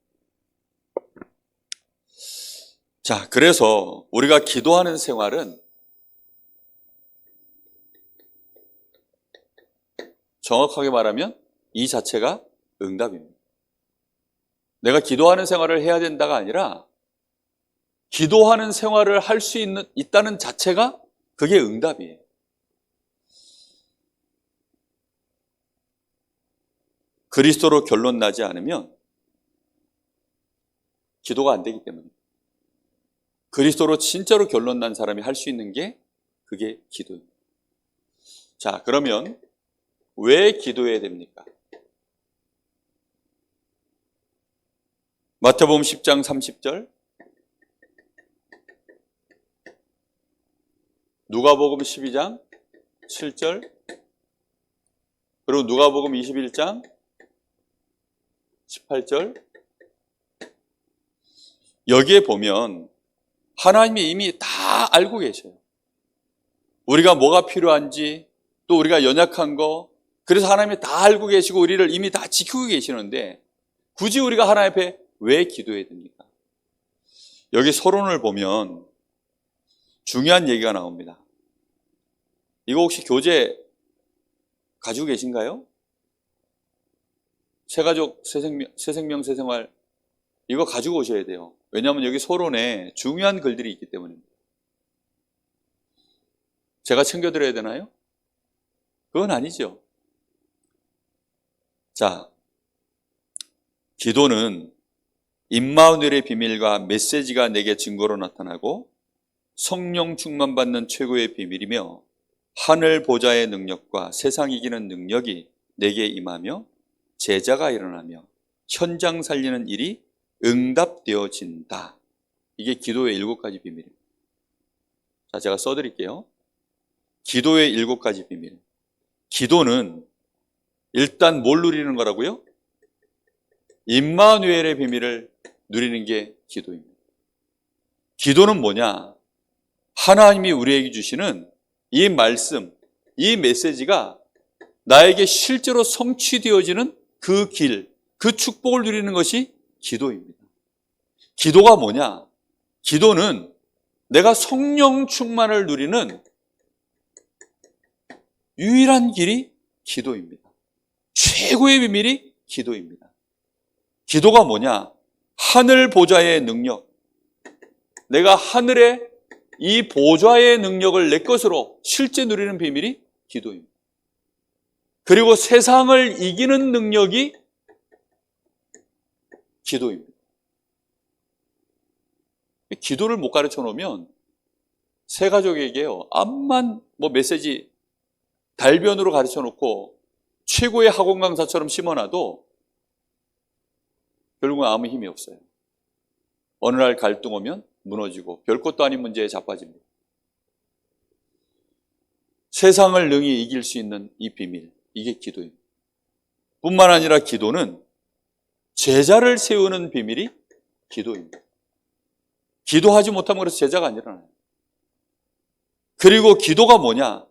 자, 그래서 우리가 기도하는 생활은 정확하게 말하면 이 자체가 응답입니다. 내가 기도하는 생활을 해야 된다가 아니라 기도하는 생활을 할 수 있다는 자체가 그게 응답이에요. 그리스도로 결론 나지 않으면 기도가 안 되기 때문에, 그리스도로 진짜로 결론 난 사람이 할 수 있는 게 그게 기도입니다. 자, 그러면 왜 기도해야 됩니까? 마태복음 10장 30절, 누가복음 12장 7절, 그리고 누가복음 21장 18절, 여기에 보면 하나님이 이미 다 알고 계셔요. 우리가 뭐가 필요한지, 또 우리가 연약한 거, 그래서 하나님이 다 알고 계시고 우리를 이미 다 지키고 계시는데 굳이 우리가 하나님 앞에 왜 기도해야 됩니까? 여기 서론을 보면 중요한 얘기가 나옵니다. 이거 혹시 교재 가지고 계신가요? 새가족, 새생명, 새생활, 이거 가지고 오셔야 돼요. 왜냐하면 여기 서론에 중요한 글들이 있기 때문입니다. 제가 챙겨드려야 되나요? 그건 아니죠. 자, 기도는 임마누엘의 비밀과 메시지가 내게 증거로 나타나고 성령 충만받는 최고의 비밀이며 하늘 보좌의 능력과 세상 이기는 능력이 내게 임하며 제자가 일어나며 현장 살리는 일이 응답되어진다. 이게 기도의 7가지 비밀입니다. 자, 제가 써드릴게요. 기도의 7가지 비밀. 기도는 일단 뭘 누리는 거라고요? 임마누엘의 비밀을 누리는 게 기도입니다. 기도는 뭐냐? 하나님이 우리에게 주시는 이 말씀, 이 메시지가 나에게 실제로 성취되어지는 그 길, 그 축복을 누리는 것이 기도입니다. 기도가 뭐냐? 기도는 내가 성령 충만을 누리는 유일한 길이 기도입니다. 최고의 비밀이 기도입니다. 기도가 뭐냐? 하늘 보좌의 능력. 내가 하늘의 이 보좌의 능력을 내 것으로 실제 누리는 비밀이 기도입니다. 그리고 세상을 이기는 능력이 기도입니다. 기도를 못 가르쳐 놓으면 새 가족에게요, 암만 메시지 달변으로 가르쳐 놓고 최고의 학원 강사처럼 심어놔도 결국은 아무 힘이 없어요. 어느 날 갈등 오면 무너지고 별것도 아닌 문제에 자빠집니다. 세상을 능히 이길 수 있는 이 비밀, 이게 기도입니다. 뿐만 아니라 기도는 제자를 세우는 비밀이 기도입니다. 기도하지 못하면 그래서 제자가 안 일어나요. 그리고 기도가 뭐냐?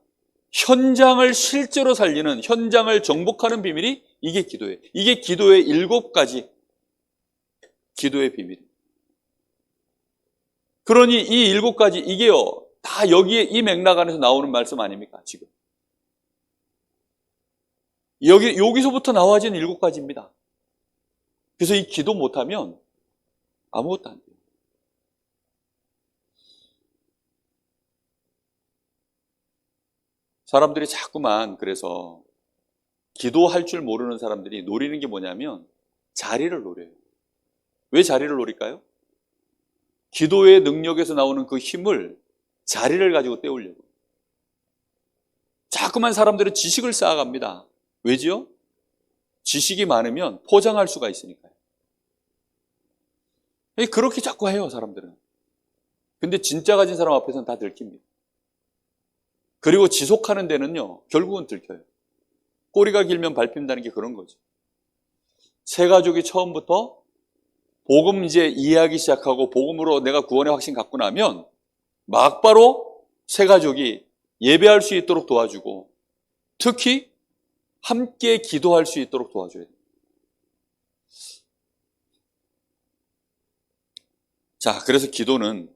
현장을 실제로 살리는, 현장을 정복하는 비밀이 이게 기도예요. 이게 기도의 7가지 기도의 비밀입니다. 그러니 이 7가지, 이게요, 다 여기에 이 맥락 안에서 나오는 말씀 아닙니까, 지금? 여기서부터 나와진 7가지입니다. 그래서 이 기도 못하면 아무것도 안 돼요. 사람들이 자꾸만 그래서 기도할 줄 모르는 사람들이 노리는 게 뭐냐면 자리를 노려요. 왜 자리를 노릴까요? 기도의 능력에서 나오는 그 힘을 자리를 가지고 때우려고. 자꾸만 사람들은 지식을 쌓아갑니다. 왜지요? 지식이 많으면 포장할 수가 있으니까요. 그렇게 자꾸 해요, 사람들은. 근데 진짜 가진 사람 앞에서는 다 들킵니다. 그리고 지속하는 데는요, 결국은 들켜요. 꼬리가 길면 밟힌다는 게 그런 거죠. 새 가족이 처음부터 복음 이제 이해하기 시작하고 복음으로 내가 구원의 확신 갖고 나면 막바로 새 가족이 예배할 수 있도록 도와주고 특히 함께 기도할 수 있도록 도와줘야 돼요. 자, 그래서 기도는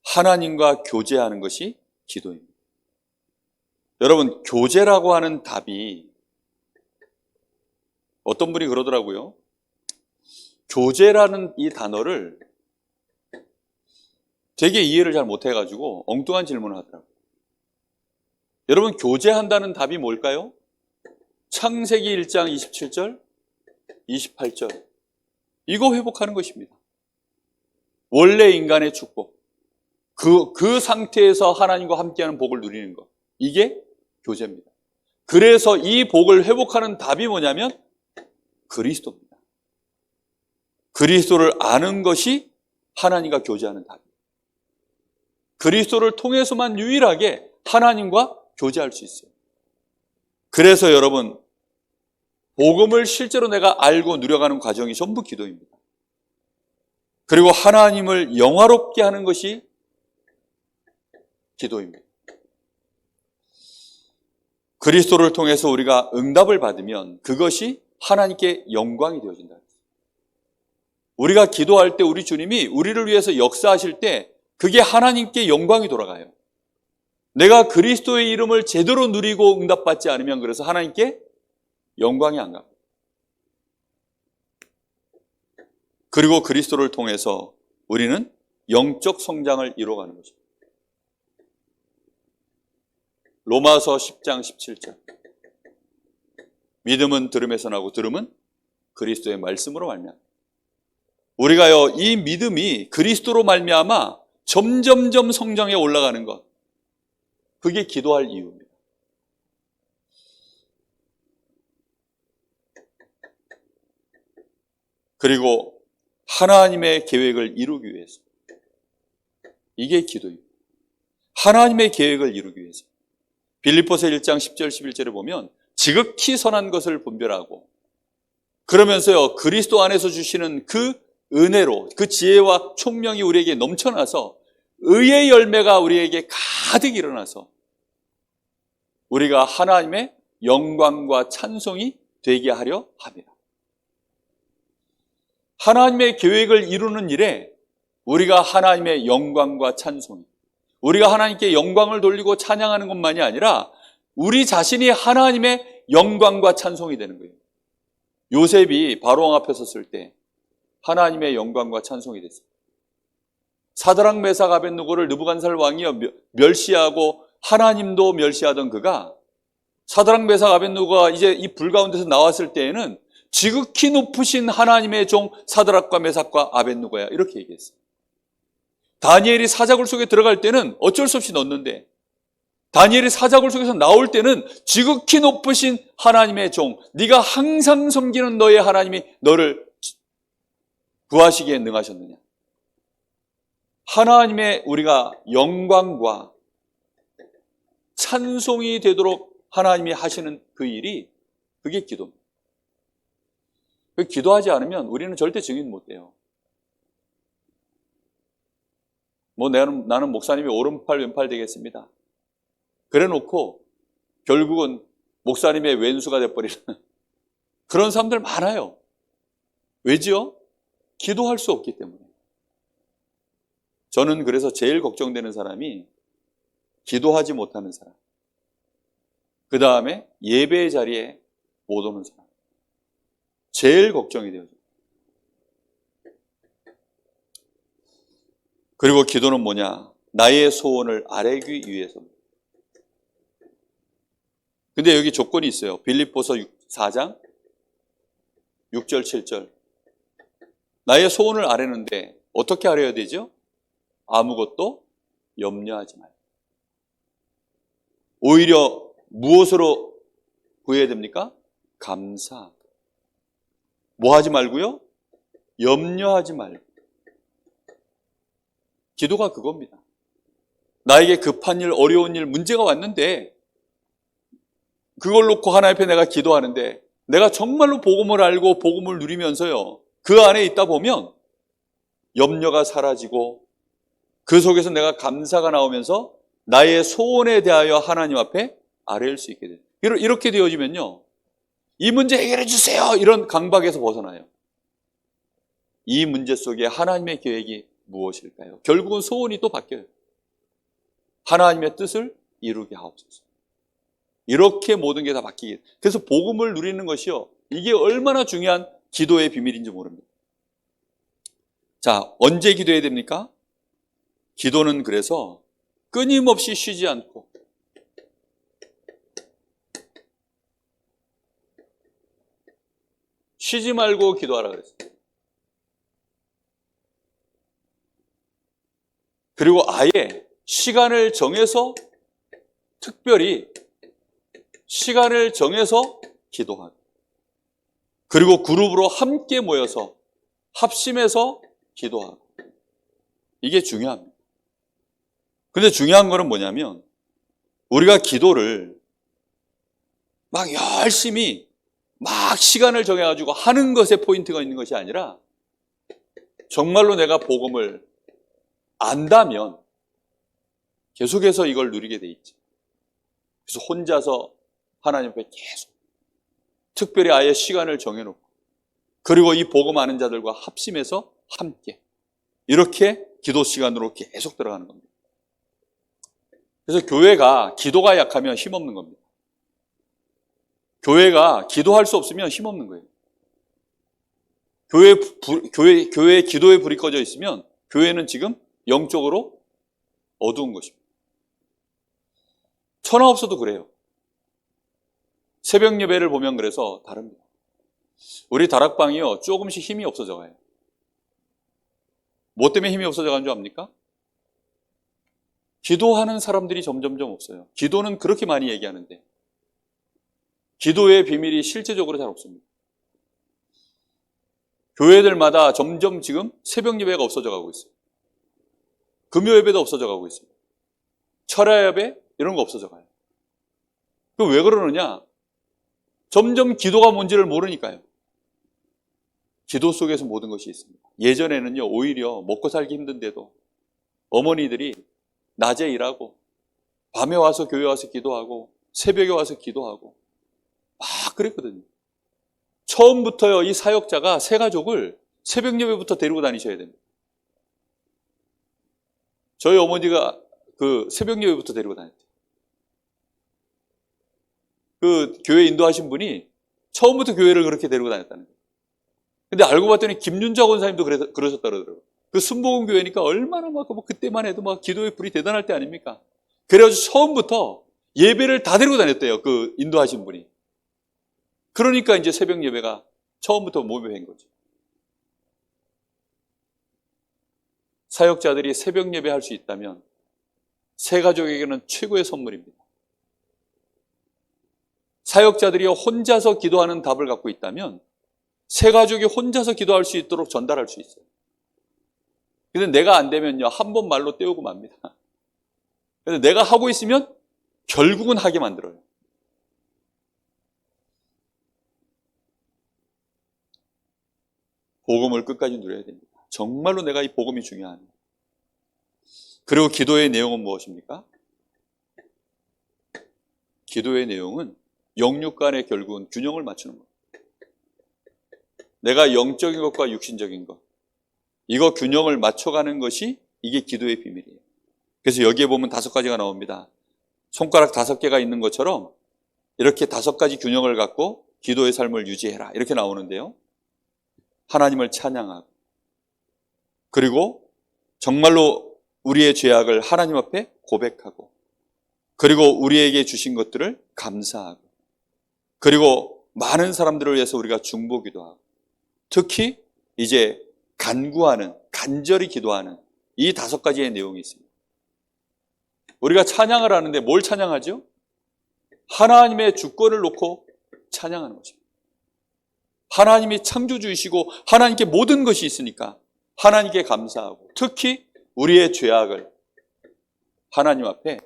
하나님과 교제하는 것이 기도입니다. 여러분, 교제라고 하는 답이 어떤 분이 그러더라고요. 교제라는 이 단어를 되게 이해를 잘 못해가지고 엉뚱한 질문을 하더라고요. 여러분, 교제한다는 답이 뭘까요? 창세기 1장 27절, 28절. 이거 회복하는 것입니다. 원래 인간의 축복. 그 상태에서 하나님과 함께하는 복을 누리는 것. 이게 교제입니다. 그래서 이 복을 회복하는 답이 뭐냐면 그리스도입니다. 그리스도를 아는 것이 하나님과 교제하는 답입니다. 그리스도를 통해서만 유일하게 하나님과 교제할 수 있어요. 그래서 여러분, 복음을 실제로 내가 알고 누려가는 과정이 전부 기도입니다. 그리고 하나님을 영화롭게 하는 것이 기도입니다. 그리스도를 통해서 우리가 응답을 받으면 그것이 하나님께 영광이 되어진다. 우리가 기도할 때 우리 주님이 우리를 위해서 역사하실 때 그게 하나님께 영광이 돌아가요. 내가 그리스도의 이름을 제대로 누리고 응답받지 않으면 그래서 하나님께 영광이 안 갑니다. 그리고 그리스도를 통해서 우리는 영적 성장을 이루어가는 것입니다. 로마서 10장 17절. 믿음은 들음에서 나고 들음은 그리스도의 말씀으로 말미암아. 우리가요, 이 믿음이 그리스도로 말미암아 점점점 성장해 올라가는 것. 그게 기도할 이유입니다. 그리고 하나님의 계획을 이루기 위해서. 이게 기도입니다. 하나님의 계획을 이루기 위해서. 빌립보서 1장 10절 11절에 보면 지극히 선한 것을 분별하고 그러면서요, 그리스도 안에서 주시는 그 은혜로 그 지혜와 총명이 우리에게 넘쳐나서 의의 열매가 우리에게 가득 일어나서 우리가 하나님의 영광과 찬송이 되게 하려 합니다. 하나님의 계획을 이루는 일에 우리가 하나님의 영광과 찬송이, 우리가 하나님께 영광을 돌리고 찬양하는 것만이 아니라 우리 자신이 하나님의 영광과 찬송이 되는 거예요. 요셉이 바로왕 앞에 섰을 때 하나님의 영광과 찬송이 됐어요. 사드락 메삭 아벳느고를 느부갓네살 왕이 멸시하고 하나님도 멸시하던 그가 사드락 메삭 아벳느고가 이제 이 불 가운데서 나왔을 때에는 지극히 높으신 하나님의 종 사드락과 메삭과 아벳느고야, 이렇게 얘기했어요. 다니엘이 사자굴 속에 들어갈 때는 어쩔 수 없이 넣었는데 다니엘이 사자굴 속에서 나올 때는 지극히 높으신 하나님의 종, 네가 항상 섬기는 너의 하나님이 너를 구하시기에 능하셨느냐. 하나님의 우리가 영광과 찬송이 되도록 하나님이 하시는 그 일이 그게 기도입니다. 기도하지 않으면 우리는 절대 증인 못 돼요. 나는 목사님이 오른팔 왼팔 되겠습니다. 그래 놓고 결국은 목사님의 왼수가 돼버리는 그런 사람들 많아요. 왜지요? 기도할 수 없기 때문에. 저는 그래서 제일 걱정되는 사람이 기도하지 못하는 사람, 그 다음에 예배 자리에 못 오는 사람, 제일 걱정이 돼요. 그리고 기도는 뭐냐? 나의 소원을 아뢰기 위해서입니다. 근데 여기 조건이 있어요. 빌립보서 4장 6절 7절. 나의 소원을 아뢰는데 어떻게 아뢰어야 되죠? 아무것도 염려하지 말고. 오히려 무엇으로 구해야 됩니까? 감사. 뭐 하지 말고요? 염려하지 말고. 기도가 그겁니다. 나에게 급한 일, 어려운 일, 문제가 왔는데 그걸 놓고 하나님 앞에 내가 기도하는데 내가 정말로 복음을 알고 복음을 누리면서요, 그 안에 있다 보면 염려가 사라지고 그 속에서 내가 감사가 나오면서 나의 소원에 대하여 하나님 앞에 아뢰일 수 있게 돼요. 이렇게 되어지면요, 이 문제 해결해 주세요 이런 강박에서 벗어나요. 이 문제 속에 하나님의 계획이 무엇일까요? 결국은 소원이 또 바뀌어요. 하나님의 뜻을 이루게 하옵소서. 이렇게 모든 게 다 바뀌게. 그래서 복음을 누리는 것이요, 이게 얼마나 중요한 기도의 비밀인지 모릅니다. 자, 언제 기도해야 됩니까? 기도는 그래서 끊임없이 쉬지 않고 쉬지 말고 기도하라 그랬어요. 그리고 아예 시간을 정해서, 특별히 시간을 정해서 기도하고, 그리고 그룹으로 함께 모여서 합심해서 기도하고. 이게 중요합니다. 근데 중요한 거는 뭐냐면, 우리가 기도를 막 열심히 막 시간을 정해가지고 하는 것에 포인트가 있는 것이 아니라, 정말로 내가 복음을 안다면 계속해서 이걸 누리게 돼 있지. 그래서 혼자서 하나님 앞에 계속 특별히 아예 시간을 정해놓고, 그리고 이 복음 아는 자들과 합심해서 함께 이렇게 기도 시간으로 계속 들어가는 겁니다. 그래서 교회가 기도가 약하면 힘없는 겁니다. 교회가 기도할 수 없으면 힘없는 거예요. 교회에 기도의 불이 꺼져 있으면 교회는 지금 영적으로 어두운 것입니다. 천하 없어도 그래요. 새벽 예배를 보면 그래서 다릅니다. 우리 다락방이요, 조금씩 힘이 없어져 가요. 뭐 때문에 힘이 없어져 가는 줄 압니까? 기도하는 사람들이 점점점 없어요. 기도는 그렇게 많이 얘기하는데 기도의 비밀이 실제적으로 잘 없습니다. 교회들마다 점점 지금 새벽 예배가 없어져 가고 있어요. 금요 예배도 없어져 가고 있습니다. 철야 예배 이런 거 없어져 가요. 그 왜 그러느냐? 점점 기도가 뭔지를 모르니까요. 기도 속에서 모든 것이 있습니다. 예전에는요, 오히려 먹고 살기 힘든데도 어머니들이 낮에 일하고 밤에 와서 교회 와서 기도하고 새벽에 와서 기도하고 막 그랬거든요. 처음부터요, 이 사역자가 새 가족을 새벽 예배부터 데리고 다니셔야 됩니다. 저희 어머니가 그 새벽 예배부터 데리고 다녔대요. 그 교회 인도하신 분이 처음부터 교회를 그렇게 데리고 다녔다는 거예요. 근데 알고 봤더니 김윤자 권사님도 그러셨다 그러더라고요. 그 순복음 교회니까 얼마나 막 그때만 해도 막 기도의 불이 대단할 때 아닙니까? 그래가지고 처음부터 예배를 다 데리고 다녔대요. 그 인도하신 분이. 그러니까 이제 새벽 예배가 처음부터 모집한 거죠. 사역자들이 새벽 예배 할 수 있다면 새 가족에게는 최고의 선물입니다. 사역자들이 혼자서 기도하는 답을 갖고 있다면 새 가족이 혼자서 기도할 수 있도록 전달할 수 있어요. 근데 내가 안 되면요, 한 번 말로 때우고 맙니다. 그래서 내가 하고 있으면 결국은 하게 만들어요. 복음을 끝까지 누려야 됩니다. 정말로 내가 이 복음이 중요하네. 그리고 기도의 내용은 무엇입니까? 기도의 내용은 영육 간의 결국은 균형을 맞추는 것. 내가 영적인 것과 육신적인 것, 이거 균형을 맞춰가는 것이 이게 기도의 비밀이에요. 그래서 여기에 보면 5가지가 나옵니다. 손가락 5개가 있는 것처럼 이렇게 5가지 균형을 갖고 기도의 삶을 유지해라 이렇게 나오는데요. 하나님을 찬양하고, 그리고 정말로 우리의 죄악을 하나님 앞에 고백하고, 그리고 우리에게 주신 것들을 감사하고, 그리고 많은 사람들을 위해서 우리가 중보기도 하고, 특히 이제 간구하는, 간절히 기도하는 이 5가지의 내용이 있습니다. 우리가 찬양을 하는데 뭘 찬양하죠? 하나님의 주권을 놓고 찬양하는 것입니다. 하나님이 창조주이시고 하나님께 모든 것이 있으니까 하나님께 감사하고, 특히 우리의 죄악을 하나님 앞에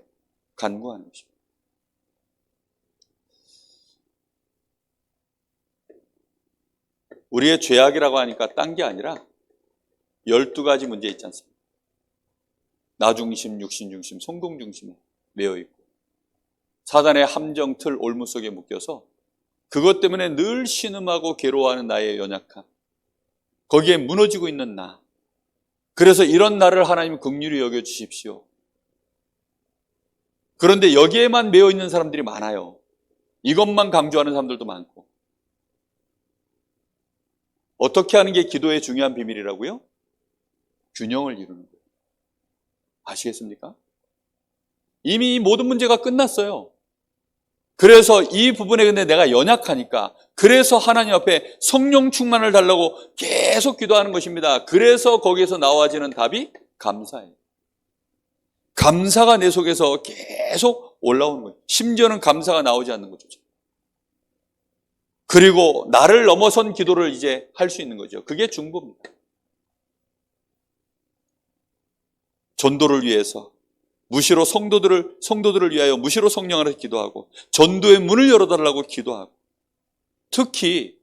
간구하는 것입니다. 우리의 죄악이라고 하니까 딴 게 아니라 12가지 문제 있지 않습니까? 나 중심, 육신 중심, 성공 중심에 매여 있고, 사단의 함정, 틀, 올무 속에 묶여서 그것 때문에 늘 신음하고 괴로워하는 나의 연약함, 거기에 무너지고 있는 나. 그래서 이런 나를 하나님 긍휼히 여겨주십시오. 그런데 여기에만 매여 있는 사람들이 많아요. 이것만 강조하는 사람들도 많고. 어떻게 하는 게 기도의 중요한 비밀이라고요? 균형을 이루는 거예요. 아시겠습니까? 이미 이 모든 문제가 끝났어요. 그래서 이 부분에 근데 내가 연약하니까, 그래서 하나님 앞에 성령 충만을 달라고 계속 기도하는 것입니다. 그래서 거기에서 나와지는 답이 감사예요. 감사가 내 속에서 계속 올라오는 거예요. 심지어는 감사가 나오지 않는 거죠. 그리고 나를 넘어선 기도를 이제 할 수 있는 거죠. 그게 중보입니다. 전도를 위해서 무시로 성도들을 위하여 무시로 성령을 기도하고, 전도의 문을 열어달라고 기도하고, 특히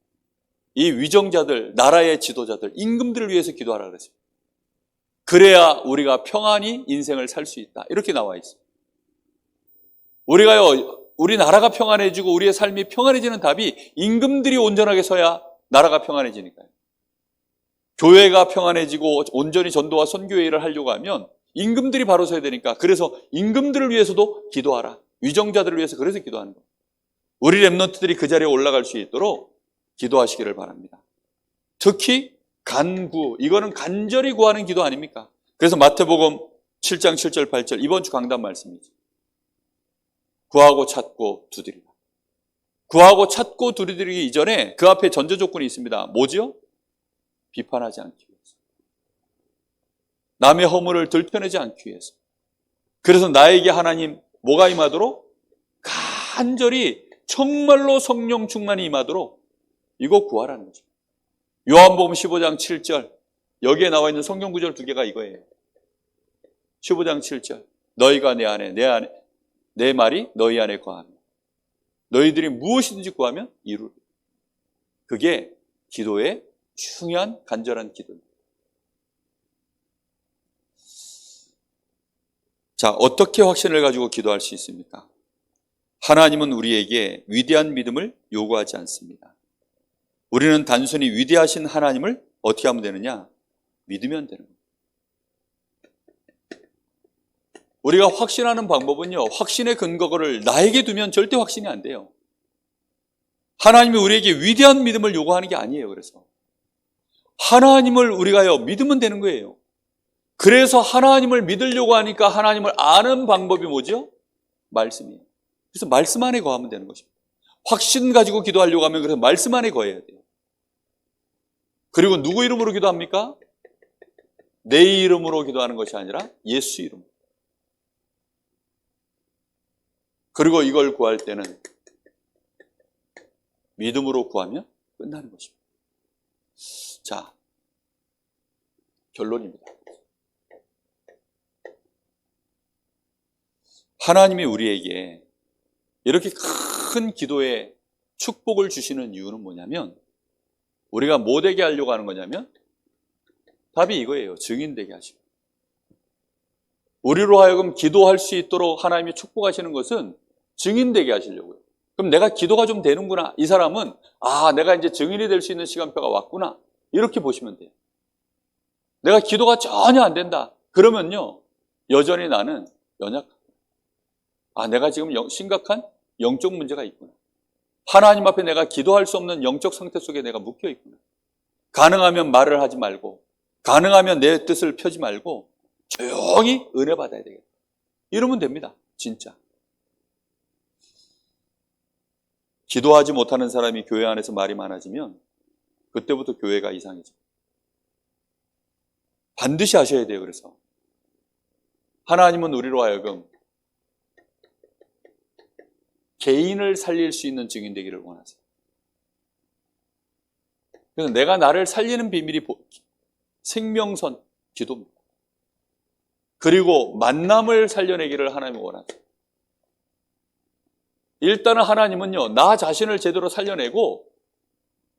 이 위정자들, 나라의 지도자들, 임금들을 위해서 기도하라 그랬습니다. 그래야 우리가 평안히 인생을 살 수 있다. 이렇게 나와 있어요. 우리 나라가 평안해지고 우리의 삶이 평안해지는 답이 임금들이 온전하게 서야 나라가 평안해지니까요. 교회가 평안해지고 온전히 전도와 선교의 일을 하려고 하면 임금들이 바로 서야 되니까, 그래서 임금들을 위해서도 기도하라. 위정자들을 위해서 그래서 기도하는 거예요. 우리 렘넌트들이 그 자리에 올라갈 수 있도록 기도하시기를 바랍니다. 특히 간구, 이거는 간절히 구하는 기도 아닙니까? 그래서 마태복음 7장 7절 8절 이번 주 강단 말씀이죠. 구하고 찾고 두드리라. 구하고 찾고 두드리기 이전에 그 앞에 전제 조건이 있습니다. 뭐지요? 비판하지 않기 위해서, 남의 허물을 들춰내지 않기 위해서. 그래서 나에게 하나님 뭐가 임하도록? 간절히 정말로 성령 충만이 임하도록 이거 구하라는 거죠. 요한복음 15장 7절, 여기에 나와 있는 성경 구절 2개가 이거예요. 15장 7절, 너희가 내 안에 내 말이 너희 안에 거하며 너희들이 무엇이든지 구하면 이루리. 그게 기도의 중요한 간절한 기도입니다. 자, 어떻게 확신을 가지고 기도할 수 있습니까? 하나님은 우리에게 위대한 믿음을 요구하지 않습니다. 우리는 단순히 위대하신 하나님을 어떻게 하면 되느냐? 믿으면 되는 거예요. 우리가 확신하는 방법은요, 확신의 근거를 나에게 두면 절대 확신이 안 돼요. 하나님이 우리에게 위대한 믿음을 요구하는 게 아니에요. 그래서 하나님을 우리가요 믿으면 되는 거예요. 그래서 하나님을 믿으려고 하니까 하나님을 아는 방법이 뭐죠? 말씀이에요. 그래서 말씀 안에 거하면 되는 것입니다. 확신 가지고 기도하려고 하면 그래서 말씀 안에 거해야 돼요. 그리고 누구 이름으로 기도합니까? 내 이름으로 기도하는 것이 아니라 예수 이름으로. 그리고 이걸 구할 때는 믿음으로 구하면 끝나는 것입니다. 자, 결론입니다. 하나님이 우리에게 이렇게 큰 기도에 축복을 주시는 이유는 뭐냐면, 우리가 뭐 되게 하려고 하는 거냐면 답이 이거예요. 증인되게 하시고, 우리로 하여금 기도할 수 있도록 하나님이 축복하시는 것은 증인되게 하시려고요. 그럼 내가 기도가 좀 되는구나, 이 사람은 내가 이제 증인이 될 수 있는 시간표가 왔구나, 이렇게 보시면 돼요. 내가 기도가 전혀 안 된다 그러면요, 여전히 나는 연약하다. 내가 지금 심각한 영적 문제가 있구나. 하나님 앞에 내가 기도할 수 없는 영적 상태 속에 내가 묶여 있구나. 가능하면 말을 하지 말고, 가능하면 내 뜻을 펴지 말고 조용히 은혜 받아야 되겠다. 이러면 됩니다. 진짜. 기도하지 못하는 사람이 교회 안에서 말이 많아지면 그때부터 교회가 이상해져. 반드시 하셔야 돼요. 그래서 하나님은 우리로 하여금 개인을 살릴 수 있는 증인 되기를 원하세요. 그래서 내가 나를 살리는 비밀이 생명선, 기도입니다. 그리고 만남을 살려내기를 하나님은 원하세요. 일단은 하나님은요, 나 자신을 제대로 살려내고,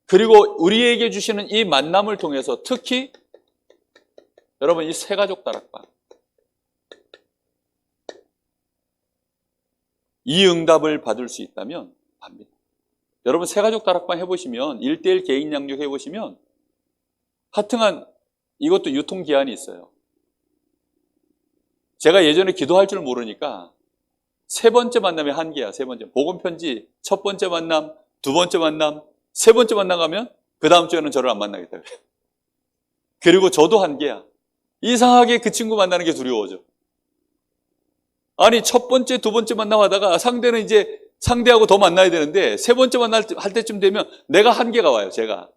그리고 우리에게 주시는 이 만남을 통해서 특히 여러분 이 새가족 다락방, 이 응답을 받을 수 있다면 합니다. 여러분 새가족 다락방 해보시면 1:1 개인 양육 해보시면 하여튼간 이것도 유통기한이 있어요. 제가 예전에 기도할 줄 모르니까 세 번째 만남이 한계야. 세 번째 복음편지 첫 번째 만남, 두 번째 만남, 세 번째 만남 가면 그 다음 주에는 저를 안 만나겠다 그래요. 그리고 저도 한계야. 이상하게 그 친구 만나는 게 두려워져. 아니 첫 번째, 두 번째 만남하다가 상대는 이제 상대하고 더 만나야 되는데 세 번째 할 때쯤 되면 내가 한계가 와요. 제가.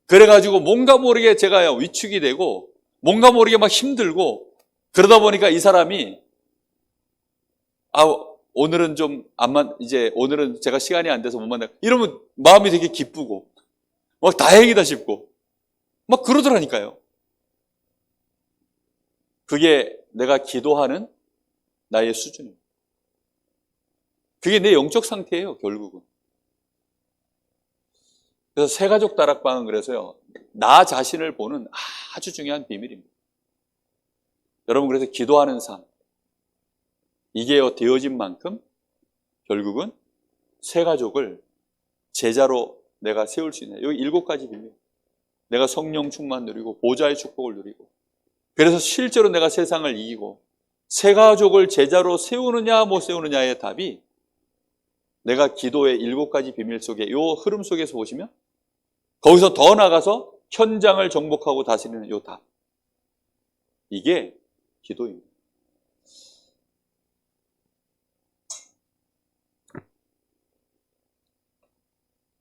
그래가지고 뭔가 모르게 제가 위축이 되고 뭔가 모르게 막 힘들고 그러다 보니까 이 사람이 오늘은 좀 이제 오늘은 제가 시간이 안 돼서 못 만나고 이러면 마음이 되게 기쁘고 막 다행이다 싶고 막 그러더라니까요. 그게 내가 기도하는 나의 수준입니다. 그게 내 영적 상태예요, 결국은. 그래서 새가족 다락방은 그래서요, 나 자신을 보는 아주 중요한 비밀입니다. 여러분, 그래서 기도하는 삶, 이게 되어진 만큼 결국은 새가족을 제자로 내가 세울 수 있는, 여기 7가지 비밀. 내가 성령 충만 누리고 보좌의 축복을 누리고, 그래서 실제로 내가 세상을 이기고 새가족을 제자로 세우느냐 못 세우느냐의 답이 내가 기도의 7가지 비밀 속에 이 흐름 속에서 보시면 거기서 더 나가서 현장을 정복하고 다스리는 이 답. 이게 기도입니다.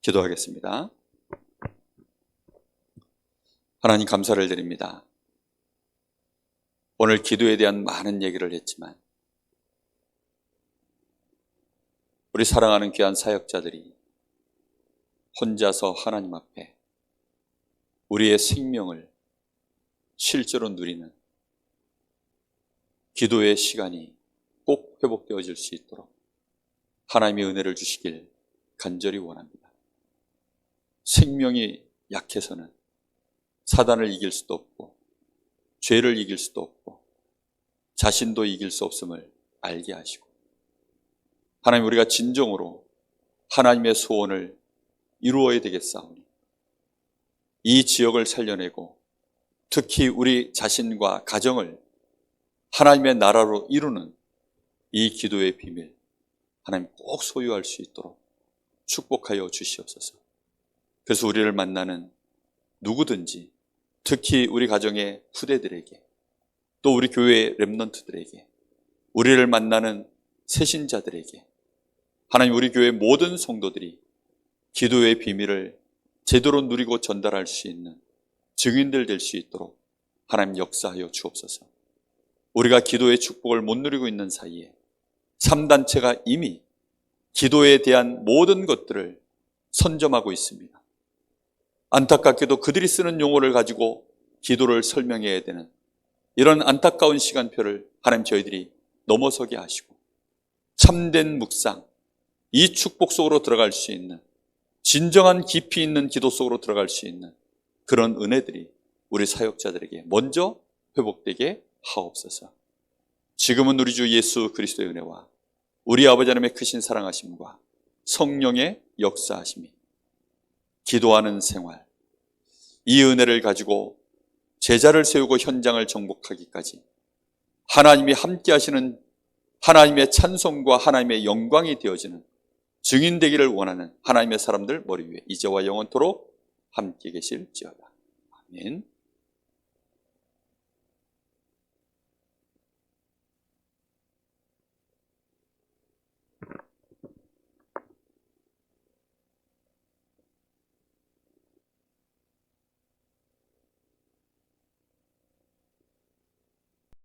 기도하겠습니다. 하나님 감사를 드립니다. 오늘 기도에 대한 많은 얘기를 했지만 우리 사랑하는 귀한 사역자들이 혼자서 하나님 앞에 우리의 생명을 실제로 누리는 기도의 시간이 꼭 회복되어질 수 있도록 하나님의 은혜를 주시길 간절히 원합니다. 생명이 약해서는 사단을 이길 수도 없고 죄를 이길 수도 없고 자신도 이길 수 없음을 알게 하시고 하나님 우리가 진정으로 하나님의 소원을 이루어야 되겠사오니 이 지역을 살려내고 특히 우리 자신과 가정을 하나님의 나라로 이루는 이 기도의 비밀 하나님 꼭 소유할 수 있도록 축복하여 주시옵소서. 그래서 우리를 만나는 누구든지 특히 우리 가정의 후대들에게 또 우리 교회의 렘넌트들에게 우리를 만나는 새신자들에게 하나님 우리 교회 모든 성도들이 기도의 비밀을 제대로 누리고 전달할 수 있는 증인들 될 수 있도록 하나님 역사하여 주옵소서. 우리가 기도의 축복을 못 누리고 있는 사이에 3단체가 이미 기도에 대한 모든 것들을 선점하고 있습니다. 안타깝게도 그들이 쓰는 용어를 가지고 기도를 설명해야 되는 이런 안타까운 시간표를 하나님 저희들이 넘어서게 하시고 참된 묵상, 이 축복 속으로 들어갈 수 있는 진정한 깊이 있는 기도 속으로 들어갈 수 있는 그런 은혜들이 우리 사역자들에게 먼저 회복되게 하옵소서. 지금은 우리 주 예수 그리스도의 은혜와 우리 아버지 하나님의 크신 사랑하심과 성령의 역사하심이 기도하는 생활, 이 은혜를 가지고 제자를 세우고 현장을 정복하기까지 하나님이 함께 하시는 하나님의 찬송과 하나님의 영광이 되어지는 증인 되기를 원하는 하나님의 사람들 머리 위에 이제와 영원토록 함께 계실지어다. 아멘.